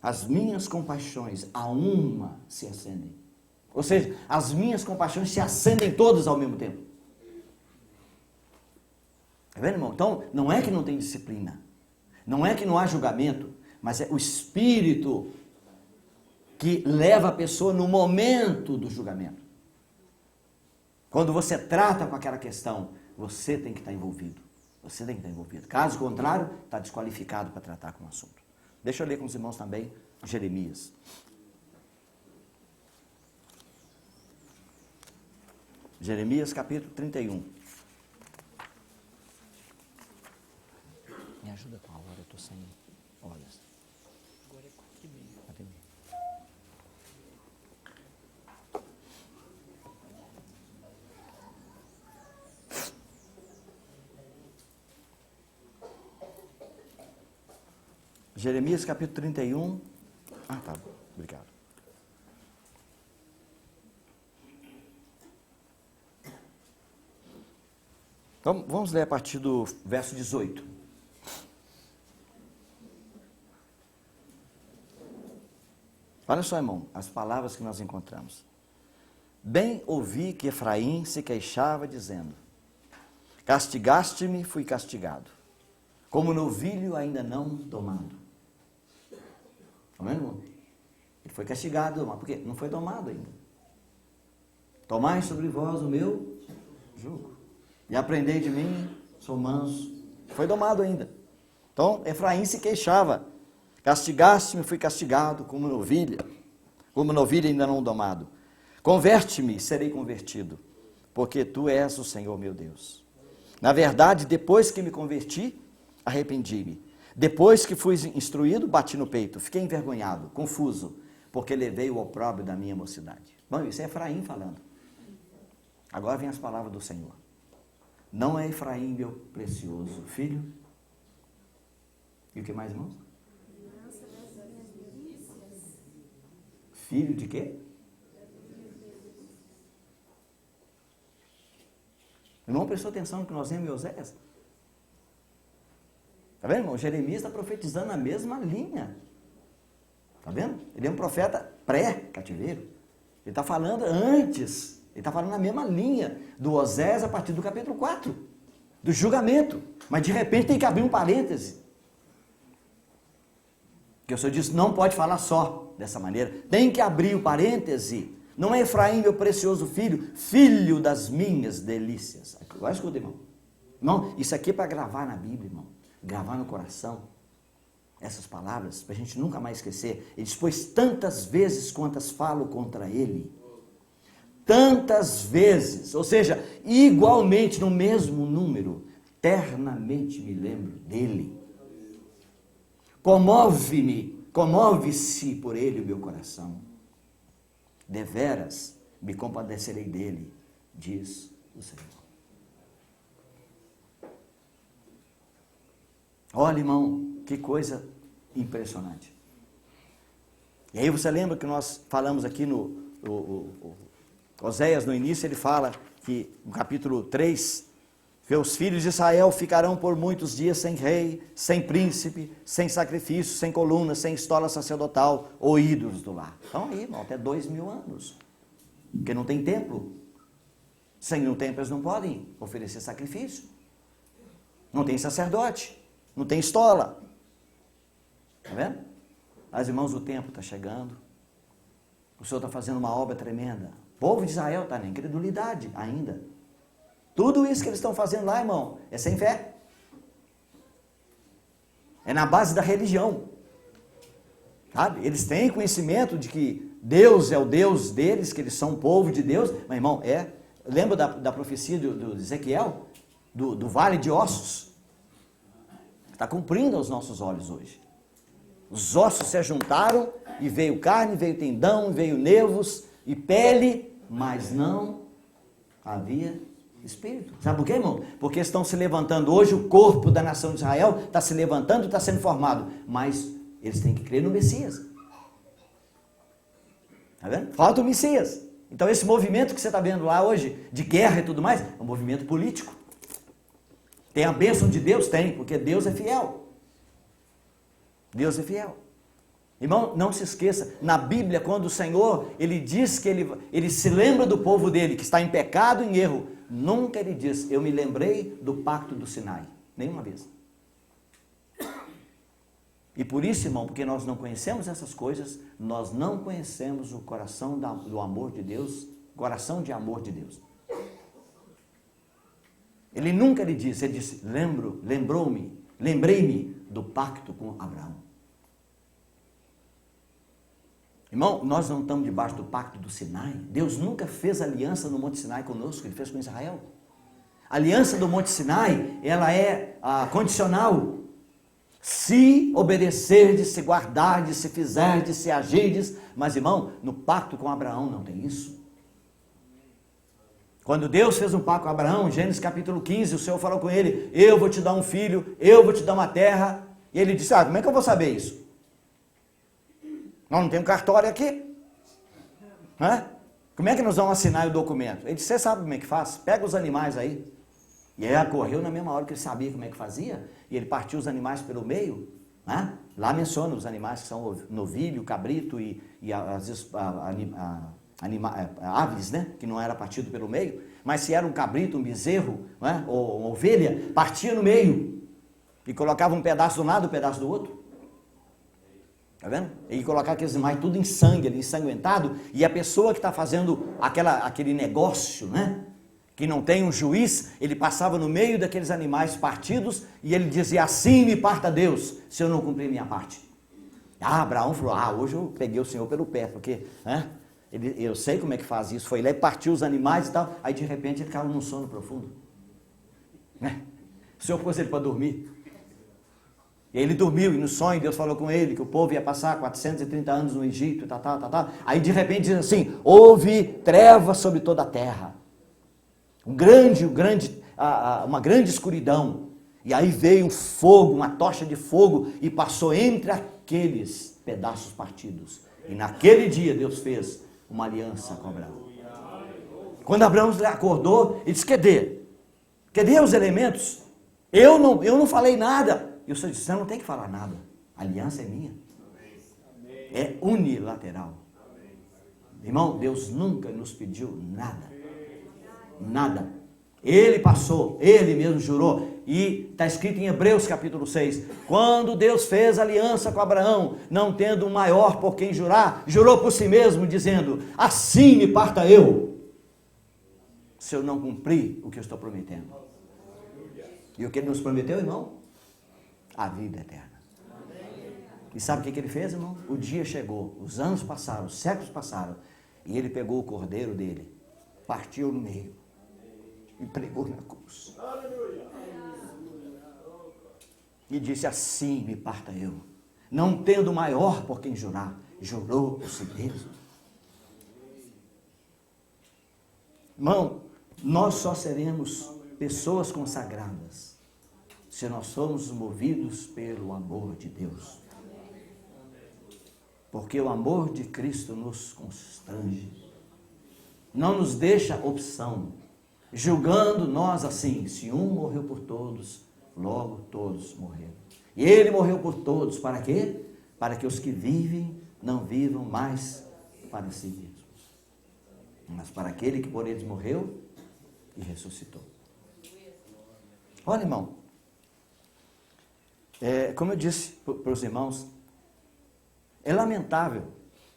As minhas compaixões a uma se acendem. Ou seja, as minhas compaixões se acendem todas ao mesmo tempo. Tá vendo, irmão? Então, não é que não tem disciplina. Não é que não há julgamento, mas é o Espírito que leva a pessoa no momento do julgamento. Quando você trata com aquela questão, você tem que estar envolvido. Você tem que estar envolvido. Caso contrário, está desqualificado para tratar com o assunto. Deixa eu ler com os irmãos também Jeremias. Jeremias capítulo 31. Me ajuda com a hora, eu estou sem horas. Agora é 4h30. 4h30. Jeremias capítulo 31. Ah, tá. Obrigado. Vamos ler a partir do verso 18. Olha só, irmão, as palavras que nós encontramos. Bem ouvi que Efraim se queixava, dizendo: castigaste-me, fui castigado, como novilho ainda não domado. Está vendo, irmão? Ele foi castigado, domado. Por quê? Não foi domado ainda. Tomai sobre vós o meu jugo. E aprendei de mim, sou manso. Foi domado ainda. Então, Efraim se queixava. Castigaste-me, fui castigado, como novilha ainda não domado. Converte-me, serei convertido, porque tu és o Senhor meu Deus. Na verdade, depois que me converti, arrependi-me. Depois que fui instruído, bati no peito. Fiquei envergonhado, confuso, porque levei o opróbrio da minha mocidade. Bom, isso é Efraim falando. Agora vem as palavras do Senhor. Não é Efraim, meu precioso filho? E o que mais, irmãos? Filho de quê? Irmão, prestou atenção no que nós vemos em Oséias? Está vendo, irmão? Jeremias está profetizando na mesma linha. Está vendo? Ele é um profeta pré-cativeiro. Ele está falando antes. Ele está falando na mesma linha do Oséias a partir do capítulo 4. Do julgamento. Mas de repente tem que abrir um parêntese. Porque o Senhor disse, não pode falar só dessa maneira. Tem que abrir o parêntese. Não é Efraim, meu precioso filho, filho das minhas delícias. Agora escuta, irmão. Irmão, isso aqui é para gravar na Bíblia, irmão. Gravar no coração. Essas palavras, para a gente nunca mais esquecer. Ele diz, pois tantas vezes quantas falo contra ele. Tantas vezes, ou seja, igualmente no mesmo número, eternamente me lembro dele. Comove-se por ele o meu coração. Deveras me compadecerei dele, diz o Senhor. Olha, irmão, que coisa impressionante. E aí você lembra que nós falamos aqui no Oséias, no início, ele fala que no capítulo 3, que os filhos de Israel ficarão por muitos dias sem rei, sem príncipe, sem sacrifício, sem coluna, sem estola sacerdotal ou ídolos do lar. Então aí, irmão, até 2000 anos. Porque não tem templo. Sem um templo eles não podem oferecer sacrifício. Não tem sacerdote. Não tem estola. Está vendo? Mas, irmãos, o tempo está chegando. O Senhor está fazendo uma obra tremenda. O povo de Israel está na incredulidade ainda. Tudo isso que eles estão fazendo lá, irmão, é sem fé. É na base da religião. Sabe? Eles têm conhecimento de que Deus é o Deus deles, que eles são um povo de Deus. Mas, irmão, lembra da profecia do Ezequiel? Do vale de ossos? Está cumprindo aos nossos olhos hoje. Os ossos se juntaram e veio carne, veio tendão, veio nervos e pele, mas não havia espírito. Sabe por quê, irmão? Porque estão se levantando hoje, o corpo da nação de Israel está se levantando, está sendo formado, mas eles têm que crer no Messias. Está vendo? Falta o Messias. Então esse movimento que você está vendo lá hoje, de guerra e tudo mais, é um movimento político. Tem a bênção de Deus? Tem, porque Deus é fiel. Deus é fiel. Irmão, não se esqueça, na Bíblia, quando o Senhor, Ele diz que Ele se lembra do povo dele, que está em pecado, em erro, nunca Ele diz, eu me lembrei do pacto do Sinai, nenhuma vez. E por isso, irmão, porque nós não conhecemos essas coisas, nós não conhecemos o coração do amor de Deus, coração de amor de Deus. Ele nunca lhe disse, ele disse, lembrei-me do pacto com Abraão. Irmão, nós não estamos debaixo do pacto do Sinai. Deus nunca fez aliança no Monte Sinai conosco, Ele fez com Israel. A aliança do Monte Sinai, ela é condicional. Se obedecerdes, se guardardes, se fizerdes, se agirdes. Mas, irmão, no pacto com Abraão não tem isso. Quando Deus fez um pacto com Abraão, Gênesis capítulo 15, o Senhor falou com ele, eu vou te dar um filho, eu vou te dar uma terra. E ele disse, como é que eu vou saber isso? Nós não temos cartório aqui. Como é que nós vamos assinar o documento? Ele disse, você sabe como é que faz? Pega os animais aí. E ele correu na mesma hora que ele sabia como é que fazia. E ele partiu os animais pelo meio. Lá menciona os animais que são novilho, cabrito e às vezes aves, né? Que não era partido pelo meio. Mas se era um cabrito, um bezerro, ou uma ovelha, partia no meio. E colocava um pedaço de um lado, um pedaço do outro. Tá vendo? E colocar aqueles animais tudo em sangue, ali, ensanguentado, e a pessoa que está fazendo aquele negócio, né? Que não tem um juiz, ele passava no meio daqueles animais partidos, e ele dizia, assim me parta Deus, se eu não cumprir minha parte. Abraão falou, hoje eu peguei o Senhor pelo pé, porque eu sei como é que faz isso, foi lá e partiu os animais e tal, aí de repente ele caiu num sono profundo. O Senhor pôs ele para dormir. E ele dormiu, e no sonho Deus falou com ele que o povo ia passar 430 anos no Egito, Aí de repente diz assim, houve trevas sobre toda a terra. Uma grande escuridão. E aí veio um fogo, uma tocha de fogo, e passou entre aqueles pedaços partidos. E naquele dia Deus fez uma aliança com Abraão. Quando Abraão acordou, ele disse, cadê os elementos? Eu não falei nada. E o Senhor disse, você não tem que falar nada. A aliança é minha. É unilateral. Irmão, Deus nunca nos pediu nada. Nada. Ele passou, Ele mesmo jurou. E está escrito em Hebreus capítulo 6. Quando Deus fez aliança com Abraão, não tendo um maior por quem jurar, jurou por si mesmo, dizendo, assim me parta eu, se eu não cumprir o que eu estou prometendo. E o que Ele nos prometeu, irmão? A vida eterna. E sabe o que Ele fez, irmão? O dia chegou, os anos passaram, os séculos passaram, e Ele pegou o cordeiro dele, partiu no meio e pregou na cruz. E disse, assim me parta eu, não tendo maior por quem jurar, jurou por si mesmo. Irmão, nós só seremos pessoas consagradas se nós somos movidos pelo amor de Deus. Porque o amor de Cristo nos constrange. Não nos deixa opção. Julgando nós assim, se um morreu por todos, logo todos morreram. E Ele morreu por todos, para quê? Para que os que vivem não vivam mais para si mesmos, mas para aquele que por eles morreu e ressuscitou. Olha, irmão, como eu disse para os irmãos, é lamentável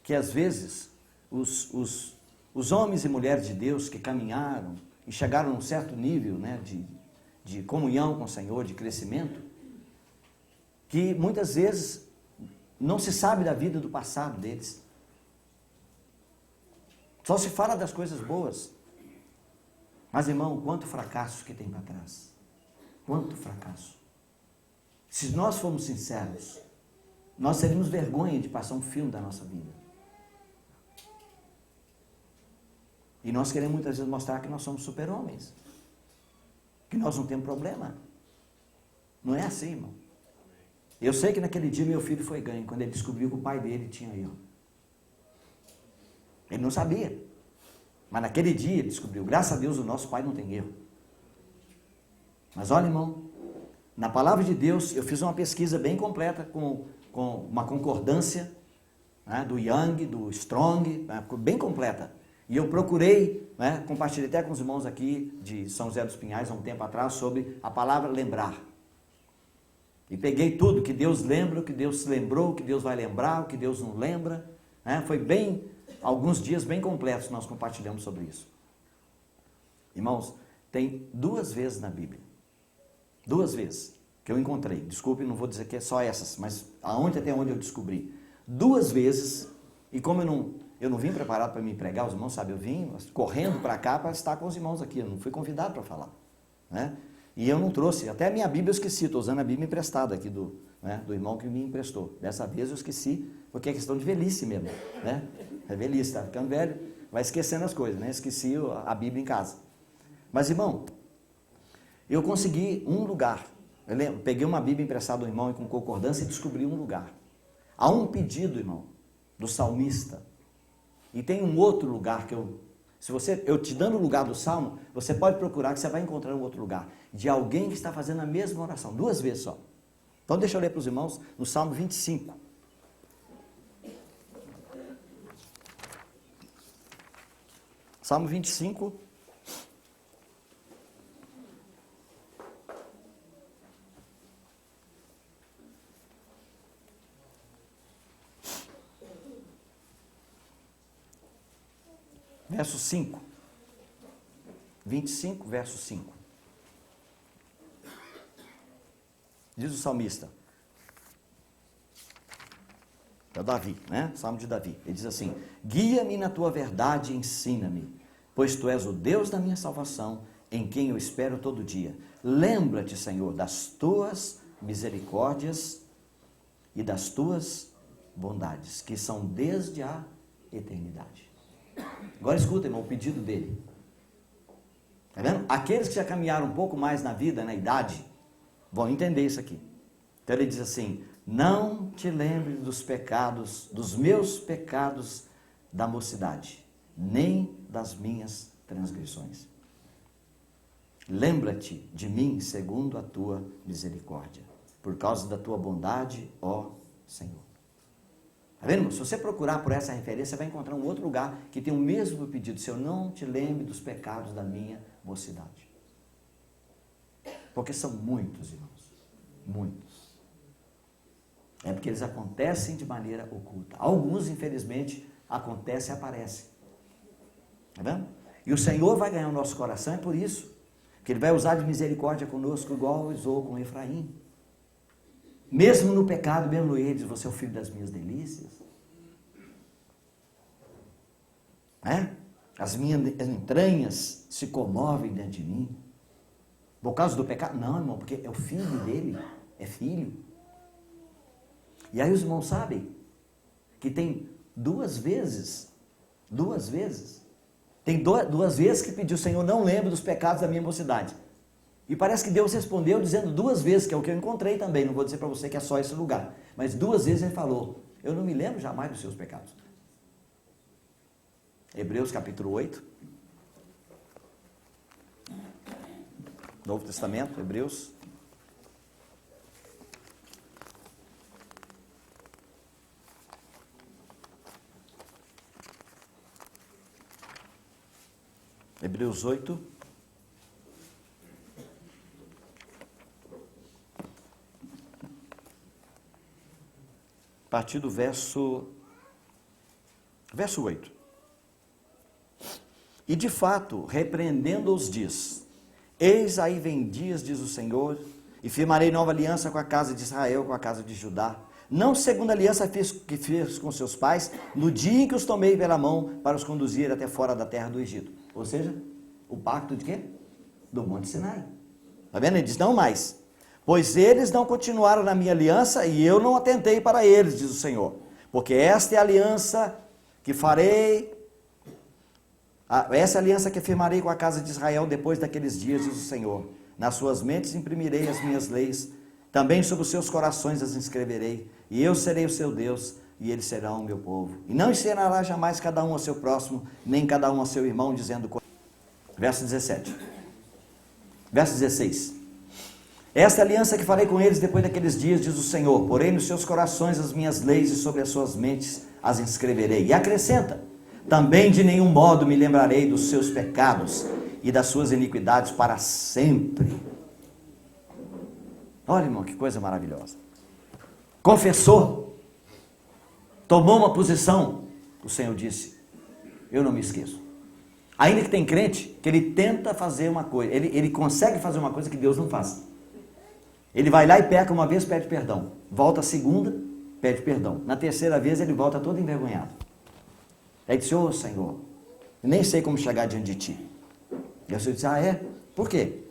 que às vezes os homens e mulheres de Deus que caminharam e chegaram a um certo nível, né, de comunhão com o Senhor, de crescimento, que muitas vezes não se sabe da vida do passado deles. Só se fala das coisas boas. Mas, irmão, quanto fracasso que tem para trás. Quanto fracasso. Se nós formos sinceros, nós teríamos vergonha de passar um filme da nossa vida. E nós queremos muitas vezes mostrar que nós somos super-homens. Que nós não temos problema. Não é assim, irmão. Eu sei que naquele dia meu filho foi ganho, quando ele descobriu que o pai dele tinha erro. Ele não sabia. Mas naquele dia ele descobriu. Graças a Deus o nosso pai não tem erro. Mas olha, irmão, na palavra de Deus, eu fiz uma pesquisa bem completa com uma concordância né, do Young, do Strong, né, bem completa. E eu procurei, né, compartilhei até com os irmãos aqui de São José dos Pinhais há um tempo atrás sobre a palavra lembrar. E peguei tudo, que Deus lembra, o que Deus se lembrou, o que Deus vai lembrar, o que Deus não lembra. Né? Foi bem, alguns dias bem completos nós compartilhamos sobre isso. Irmãos, tem 2 vezes na Bíblia, 2 vezes que eu encontrei, desculpe, não vou dizer que é só essas, mas até onde eu descobri, 2 vezes, e como eu não vim preparado para me pregar, os irmãos sabem, eu vim correndo para cá para estar com os irmãos aqui, eu não fui convidado para falar, né? E eu não trouxe, até a minha Bíblia eu esqueci, estou usando a Bíblia emprestada aqui do irmão que me emprestou. Dessa vez eu esqueci, porque é questão de velhice mesmo, né? É velhice, está ficando velho, vai esquecendo as coisas, né? Esqueci a Bíblia em casa. Mas, irmão, eu consegui um lugar. Eu peguei uma Bíblia emprestada do irmão e com concordância e descobri um lugar. Há um pedido, irmão, do salmista. E tem um outro lugar que eu te dando o lugar do salmo, você pode procurar que você vai encontrar um outro lugar. De alguém que está fazendo a mesma oração, 2 vezes só. Então deixa eu ler para os irmãos no Salmo 25. Salmo 25. Verso 5. 25, verso 5. Diz o salmista, é Davi, né? Salmo de Davi. Ele diz assim: guia-me na tua verdade e ensina-me, pois tu és o Deus da minha salvação, em quem eu espero todo dia. Lembra-te, Senhor, das tuas misericórdias e das tuas bondades, que são desde a eternidade. Agora escuta, irmão, o pedido dele. Está vendo? Aqueles que já caminharam um pouco mais na vida, na idade, vão entender isso aqui. Então ele diz assim: não te lembre dos pecados, dos meus pecados da mocidade, nem das minhas transgressões. Lembra-te de mim segundo a tua misericórdia, por causa da tua bondade, ó Senhor. Está vendo? Se você procurar por essa referência, você vai encontrar um outro lugar que tem o mesmo pedido: Senhor, não te lembre dos pecados da minha mocidade. Porque são muitos, irmãos, muitos. É porque eles acontecem de maneira oculta. Alguns, infelizmente, acontecem e aparecem. Está vendo? E o Senhor vai ganhar o nosso coração, é por isso. Que Ele vai usar de misericórdia conosco, igual usou com Efraim. Mesmo no pecado, mesmo no erro, diz: você é o filho das minhas delícias. As minhas entranhas se comovem dentro de mim. Por causa do pecado? Não, irmão, porque é o filho dele, é filho. E aí os irmãos sabem que tem 2 vezes, tem 2 vezes que pediu: Senhor, não lembre dos pecados da minha mocidade. E parece que Deus respondeu dizendo 2 vezes, que é o que eu encontrei também, não vou dizer para você que é só esse lugar, mas 2 vezes ele falou: eu não me lembro jamais dos seus pecados. Hebreus capítulo 8, Novo Testamento, Hebreus. Hebreus 8. A partir do verso 8. E de fato, repreendendo-os, diz: eis aí vem dias, diz o Senhor, e firmarei nova aliança com a casa de Israel, com a casa de Judá, não segundo a aliança que fiz com seus pais, no dia em que os tomei pela mão para os conduzir até fora da terra do Egito. Ou seja, o pacto de quê? Do Monte Sinai. Está vendo? Ele diz: não mais. Pois eles não continuaram na minha aliança e eu não atentei para eles, diz o Senhor. Porque esta é a aliança que farei, essa é a aliança que firmarei com a casa de Israel depois daqueles dias, diz o Senhor. Nas suas mentes imprimirei as minhas leis, também sobre os seus corações as inscreverei, e eu serei o seu Deus, e eles serão o meu povo. E não ensinará jamais cada um ao seu próximo, nem cada um ao seu irmão, dizendo... Verso 17. Verso 16. Esta aliança que farei com eles depois daqueles dias, diz o Senhor, porém nos seus corações as minhas leis e sobre as suas mentes as inscreverei. E acrescenta: também de nenhum modo me lembrarei dos seus pecados e das suas iniquidades para sempre. Olha, irmão, que coisa maravilhosa. Confessou, tomou uma posição. O Senhor disse: eu não me esqueço. Ainda que tem crente que ele tenta fazer uma coisa, ele consegue fazer uma coisa que Deus não faz. Ele vai lá e peca uma vez, pede perdão. Volta a segunda, pede perdão. Na terceira vez ele volta todo envergonhado. Aí disse: ô Senhor, eu nem sei como chegar diante de ti. E o Senhor disse: ah, é? Por quê?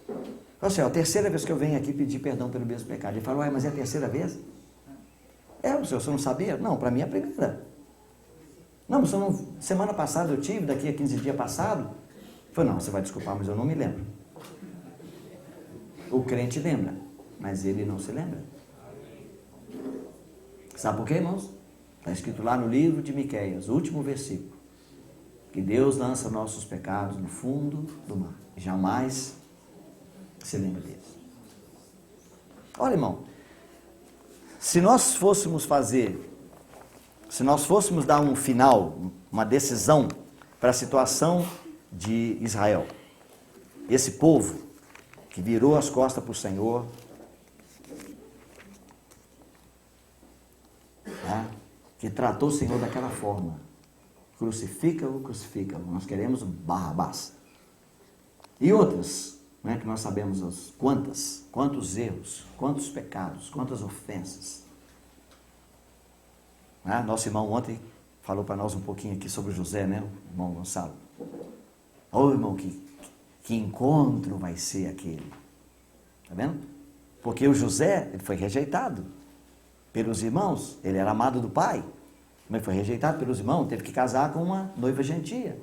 Ô Senhor, a terceira vez que eu venho aqui pedir perdão pelo mesmo pecado. Ele falou: ué, mas é a terceira vez? É, o senhor, você não sabia? Não, para mim é a primeira. Não, você não, semana passada eu tive, daqui a 15 dias passado. Eu falei: não, você vai desculpar, mas eu não me lembro. O crente lembra, mas ele não se lembra. Sabe por quê, irmãos? Está escrito lá no livro de Miqueias, o último versículo, que Deus lança nossos pecados no fundo do mar. Jamais se lembra deles. Olha, irmão, se nós fôssemos dar um final, uma decisão para a situação de Israel, esse povo que virou as costas para o Senhor, que tratou o Senhor daquela forma, crucifica-o, nós queremos Barrabás. E outras, que nós sabemos quantos erros, quantos pecados, quantas ofensas. Nosso irmão ontem falou para nós um pouquinho aqui sobre José, o irmão Gonçalo. Ô irmão, que encontro vai ser aquele. Está vendo? Porque o José, ele foi rejeitado pelos irmãos, ele era amado do pai, mas foi rejeitado pelos irmãos, teve que casar com uma noiva gentia.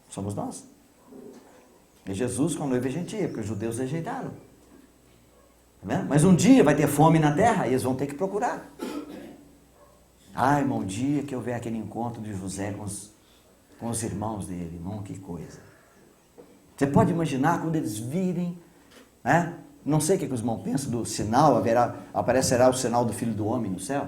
Somos nós. E Jesus com a noiva gentia, porque os judeus rejeitaram. Tá vendo? Mas um dia vai ter fome na terra e eles vão ter que procurar. Ai, irmão, o dia que eu ver aquele encontro de José com os irmãos dele, irmão, que coisa. Você pode imaginar quando eles virem, não sei o que os irmãos pensam do sinal, aparecerá o sinal do Filho do Homem no céu.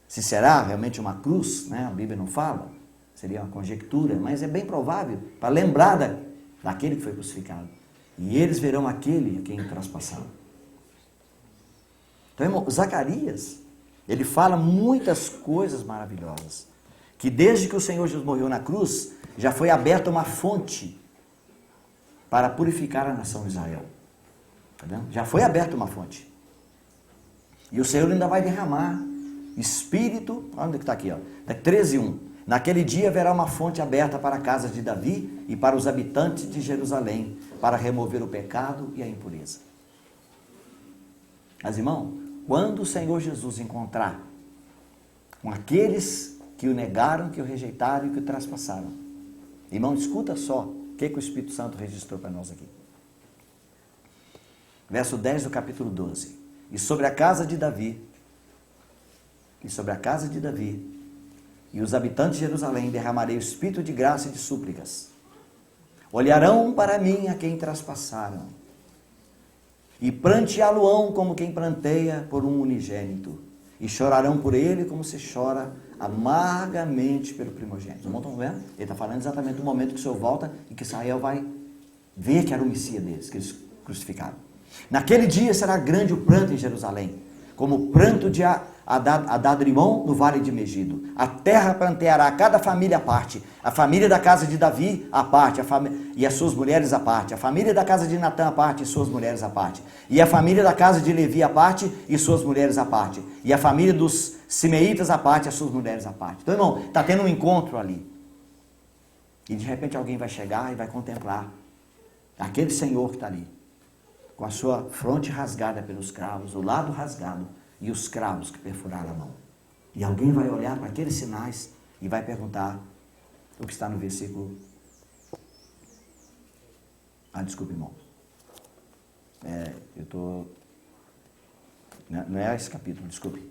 Se será realmente uma cruz, a Bíblia não fala, seria uma conjectura, mas é bem provável, para lembrar daquele que foi crucificado. E eles verão aquele a quem traspassaram. Então, irmão, Zacarias, ele fala muitas coisas maravilhosas, que desde que o Senhor Jesus morreu na cruz, já foi aberta uma fonte para purificar a nação de Israel. Tá vendo? Já foi aberta uma fonte. E o Senhor ainda vai derramar Espírito, onde que está aqui, 13:1. Naquele dia haverá uma fonte aberta para a casa de Davi e para os habitantes de Jerusalém, para remover o pecado e a impureza. Mas, irmão, quando o Senhor Jesus encontrar com aqueles que o negaram, que o rejeitaram e que o traspassaram, irmão, escuta só o que o Espírito Santo registrou para nós aqui. Verso 10 do capítulo 12. E sobre a casa de Davi, e os habitantes de Jerusalém derramarei o espírito de graça e de súplicas. Olharão para mim a quem traspassaram, e pranteá-lo-ão como quem pranteia por um unigênito, e chorarão por ele como se chora amargamente pelo primogênito. Os irmãos estão vendo? Ele está falando exatamente do momento que o Senhor volta e que Israel vai ver que era o Messias deles, que eles crucificaram. Naquele dia será grande o pranto em Jerusalém, como o pranto de Adadrimon no vale de Megido. A terra pranteará cada família à parte, a família da casa de Davi à parte, e as suas mulheres à parte, a família da casa de Natã à parte e suas mulheres à parte, e a família da casa de Levi à parte e suas mulheres à parte, e a família dos Simeitas à parte e as suas mulheres à parte. Então, irmão, está tendo um encontro ali. E de repente alguém vai chegar e vai contemplar aquele Senhor que está ali, com a sua fronte rasgada pelos cravos, o lado rasgado, e os cravos que perfuraram a mão. E alguém vai olhar para aqueles sinais e vai perguntar o que está no versículo... desculpe, irmão. Eu estou... Não é esse capítulo, desculpe.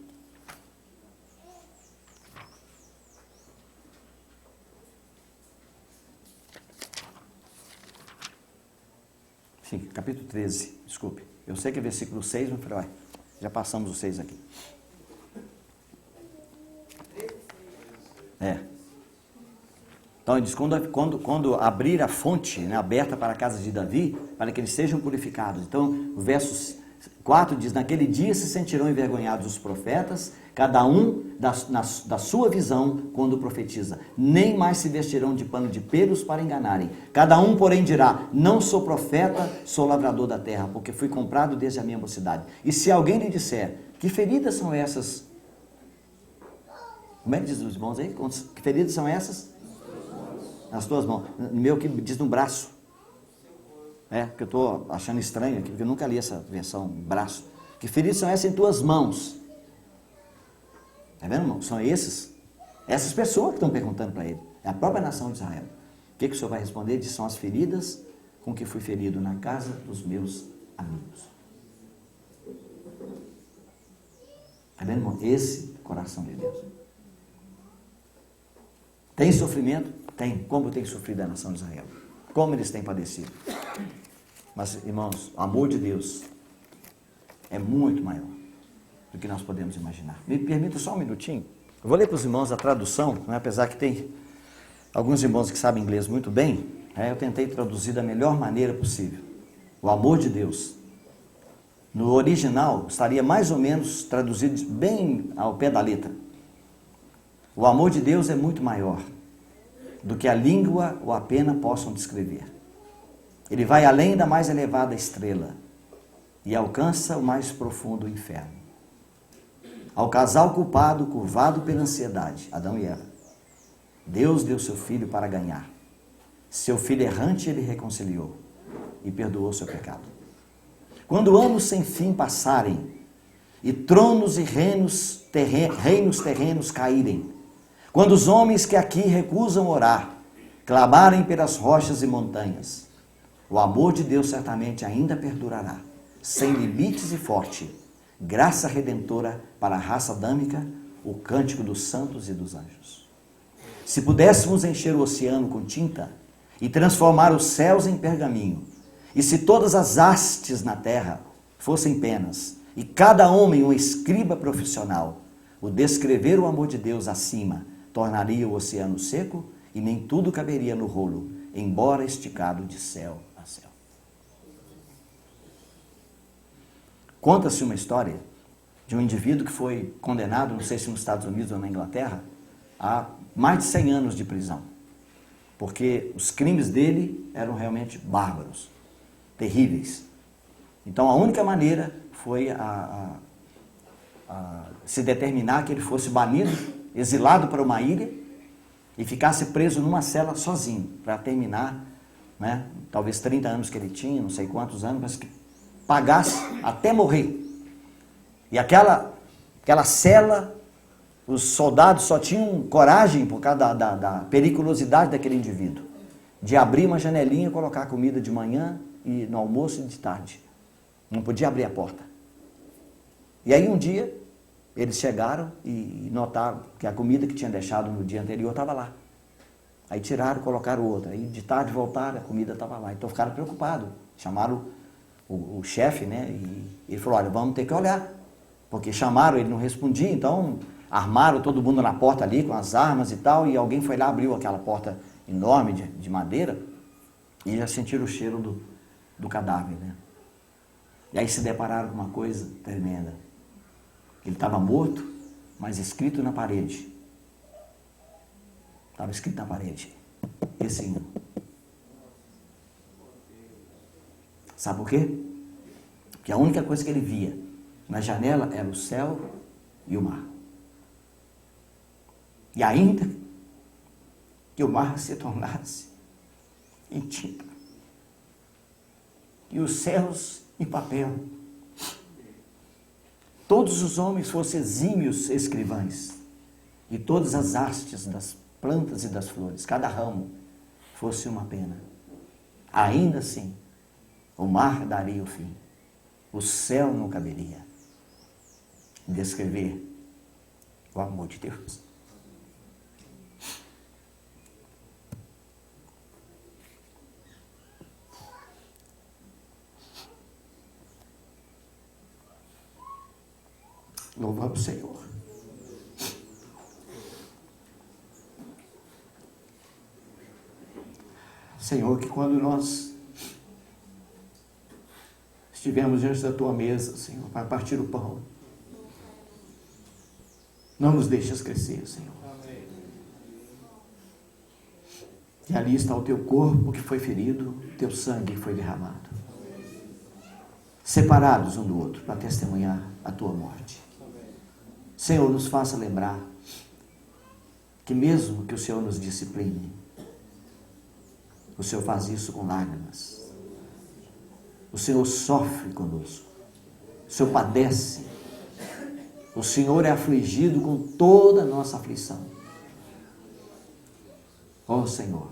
Sim, capítulo 13, desculpe. Eu sei que é versículo 6, mas falei, já passamos o 6 aqui. Então ele diz, quando abrir a fonte, né, aberta para a casa de Davi, para que eles sejam purificados. Então o verso 4 diz, naquele dia se sentirão envergonhados os profetas, cada um da sua visão quando profetiza. Nem mais se vestirão de pano de pelos para enganarem. Cada um, porém, dirá, não sou profeta, sou lavrador da terra, porque fui comprado desde a minha mocidade. E se alguém lhe disser, que feridas são essas? Como é que diz os irmãos aí? Que feridas são essas? Nas tuas mãos. No meu que diz no braço. Porque eu estou achando estranho aqui, porque eu nunca li essa versão, braço. Que feridas são essas em tuas mãos? Está vendo, irmão? São essas pessoas que estão perguntando para ele. É a própria nação de Israel. O que o Senhor vai responder? Diz, são as feridas com que fui ferido na casa dos meus amigos. Está vendo, irmão? Esse é o coração de Deus. Tem sofrimento? Tem. Como tem sofrido a nação de Israel? Como eles têm padecido? Mas, irmãos, o amor de Deus é muito maior do que nós podemos imaginar. Me permita só um minutinho. Eu vou ler para os irmãos a tradução, né? Apesar que tem alguns irmãos que sabem inglês muito bem, eu tentei traduzir da melhor maneira possível. O amor de Deus. No original, estaria mais ou menos traduzido bem ao pé da letra. O amor de Deus é muito maior do que a língua ou a pena possam descrever. Ele vai além da mais elevada estrela e alcança o mais profundo inferno. Ao casal culpado, curvado pela ansiedade, Adão e Eva, Deus deu seu filho para ganhar. Seu filho errante ele reconciliou e perdoou seu pecado. Quando anos sem fim passarem e tronos e reinos terrenos caírem, quando os homens que aqui recusam orar, clamarem pelas rochas e montanhas, o amor de Deus certamente ainda perdurará, sem limites e forte, graça redentora para a raça adâmica, o cântico dos santos e dos anjos. Se pudéssemos encher o oceano com tinta e transformar os céus em pergaminho, e se todas as hastes na terra fossem penas, e cada homem um escriba profissional, o descrever o amor de Deus acima tornaria o oceano seco e nem tudo caberia no rolo, embora esticado de céu a céu. Conta-se uma história de um indivíduo que foi condenado, não sei se nos Estados Unidos ou na Inglaterra, a mais de 100 anos de prisão, porque os crimes dele eram realmente bárbaros, terríveis. Então a única maneira foi se determinar que ele fosse banido, exilado para uma ilha e ficasse preso numa cela sozinho, para terminar, né, talvez 30 anos que ele tinha, não sei quantos anos, mas que pagasse até morrer. E aquela cela, os soldados só tinham coragem, por causa da periculosidade daquele indivíduo, de abrir uma janelinha e colocar comida de manhã e no almoço e de tarde. Não podia abrir a porta. E aí um dia eles chegaram e notaram que a comida que tinha deixado no dia anterior estava lá. Aí tiraram e colocaram outra. Aí de tarde voltaram, a comida estava lá. Então ficaram preocupados. Chamaram o chefe, né? E ele falou, olha, vamos ter que olhar. Porque chamaram, ele não respondia, então armaram todo mundo na porta ali com as armas e tal, e alguém foi lá, abriu aquela porta enorme de madeira e já sentiram o cheiro do cadáver, né? E aí se depararam com uma coisa tremenda. Ele estava morto, mas escrito na parede. Estava escrito na parede. Esse hino. Sabe por quê? Porque a única coisa que ele via na janela era o céu e o mar. E ainda que o mar se tornasse em tinta e os céus em papel, todos os homens fossem exímios escrivães, e todas as hastes das plantas e das flores, cada ramo, fosse uma pena. Ainda assim, o mar daria o fim, o céu não caberia descrever o amor de Deus. Louvamos o Senhor. Senhor, que quando nós estivermos diante da tua mesa, Senhor, para partir o pão, não nos deixes esquecer, Senhor. E ali está o teu corpo que foi ferido, teu sangue que foi derramado. Separados um do outro para testemunhar a tua morte. Senhor, nos faça lembrar que mesmo que o Senhor nos discipline, o Senhor faz isso com lágrimas. O Senhor sofre conosco. O Senhor padece. O Senhor é afligido com toda a nossa aflição. Ó Senhor,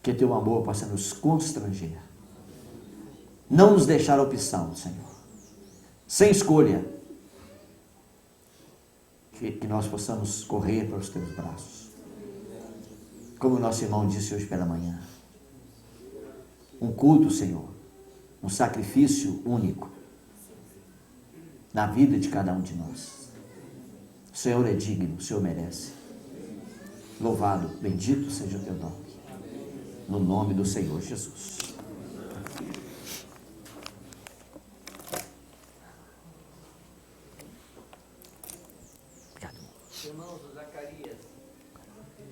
que teu amor possa nos constranger. Não nos deixar a opção, Senhor. Sem escolha. Que nós possamos correr para os teus braços. Como o nosso irmão disse hoje pela manhã. Um culto, Senhor. Um sacrifício único. Na vida de cada um de nós. O Senhor é digno, o Senhor merece. Louvado, bendito seja o teu nome. No nome do Senhor Jesus. Irmãos, Zacarias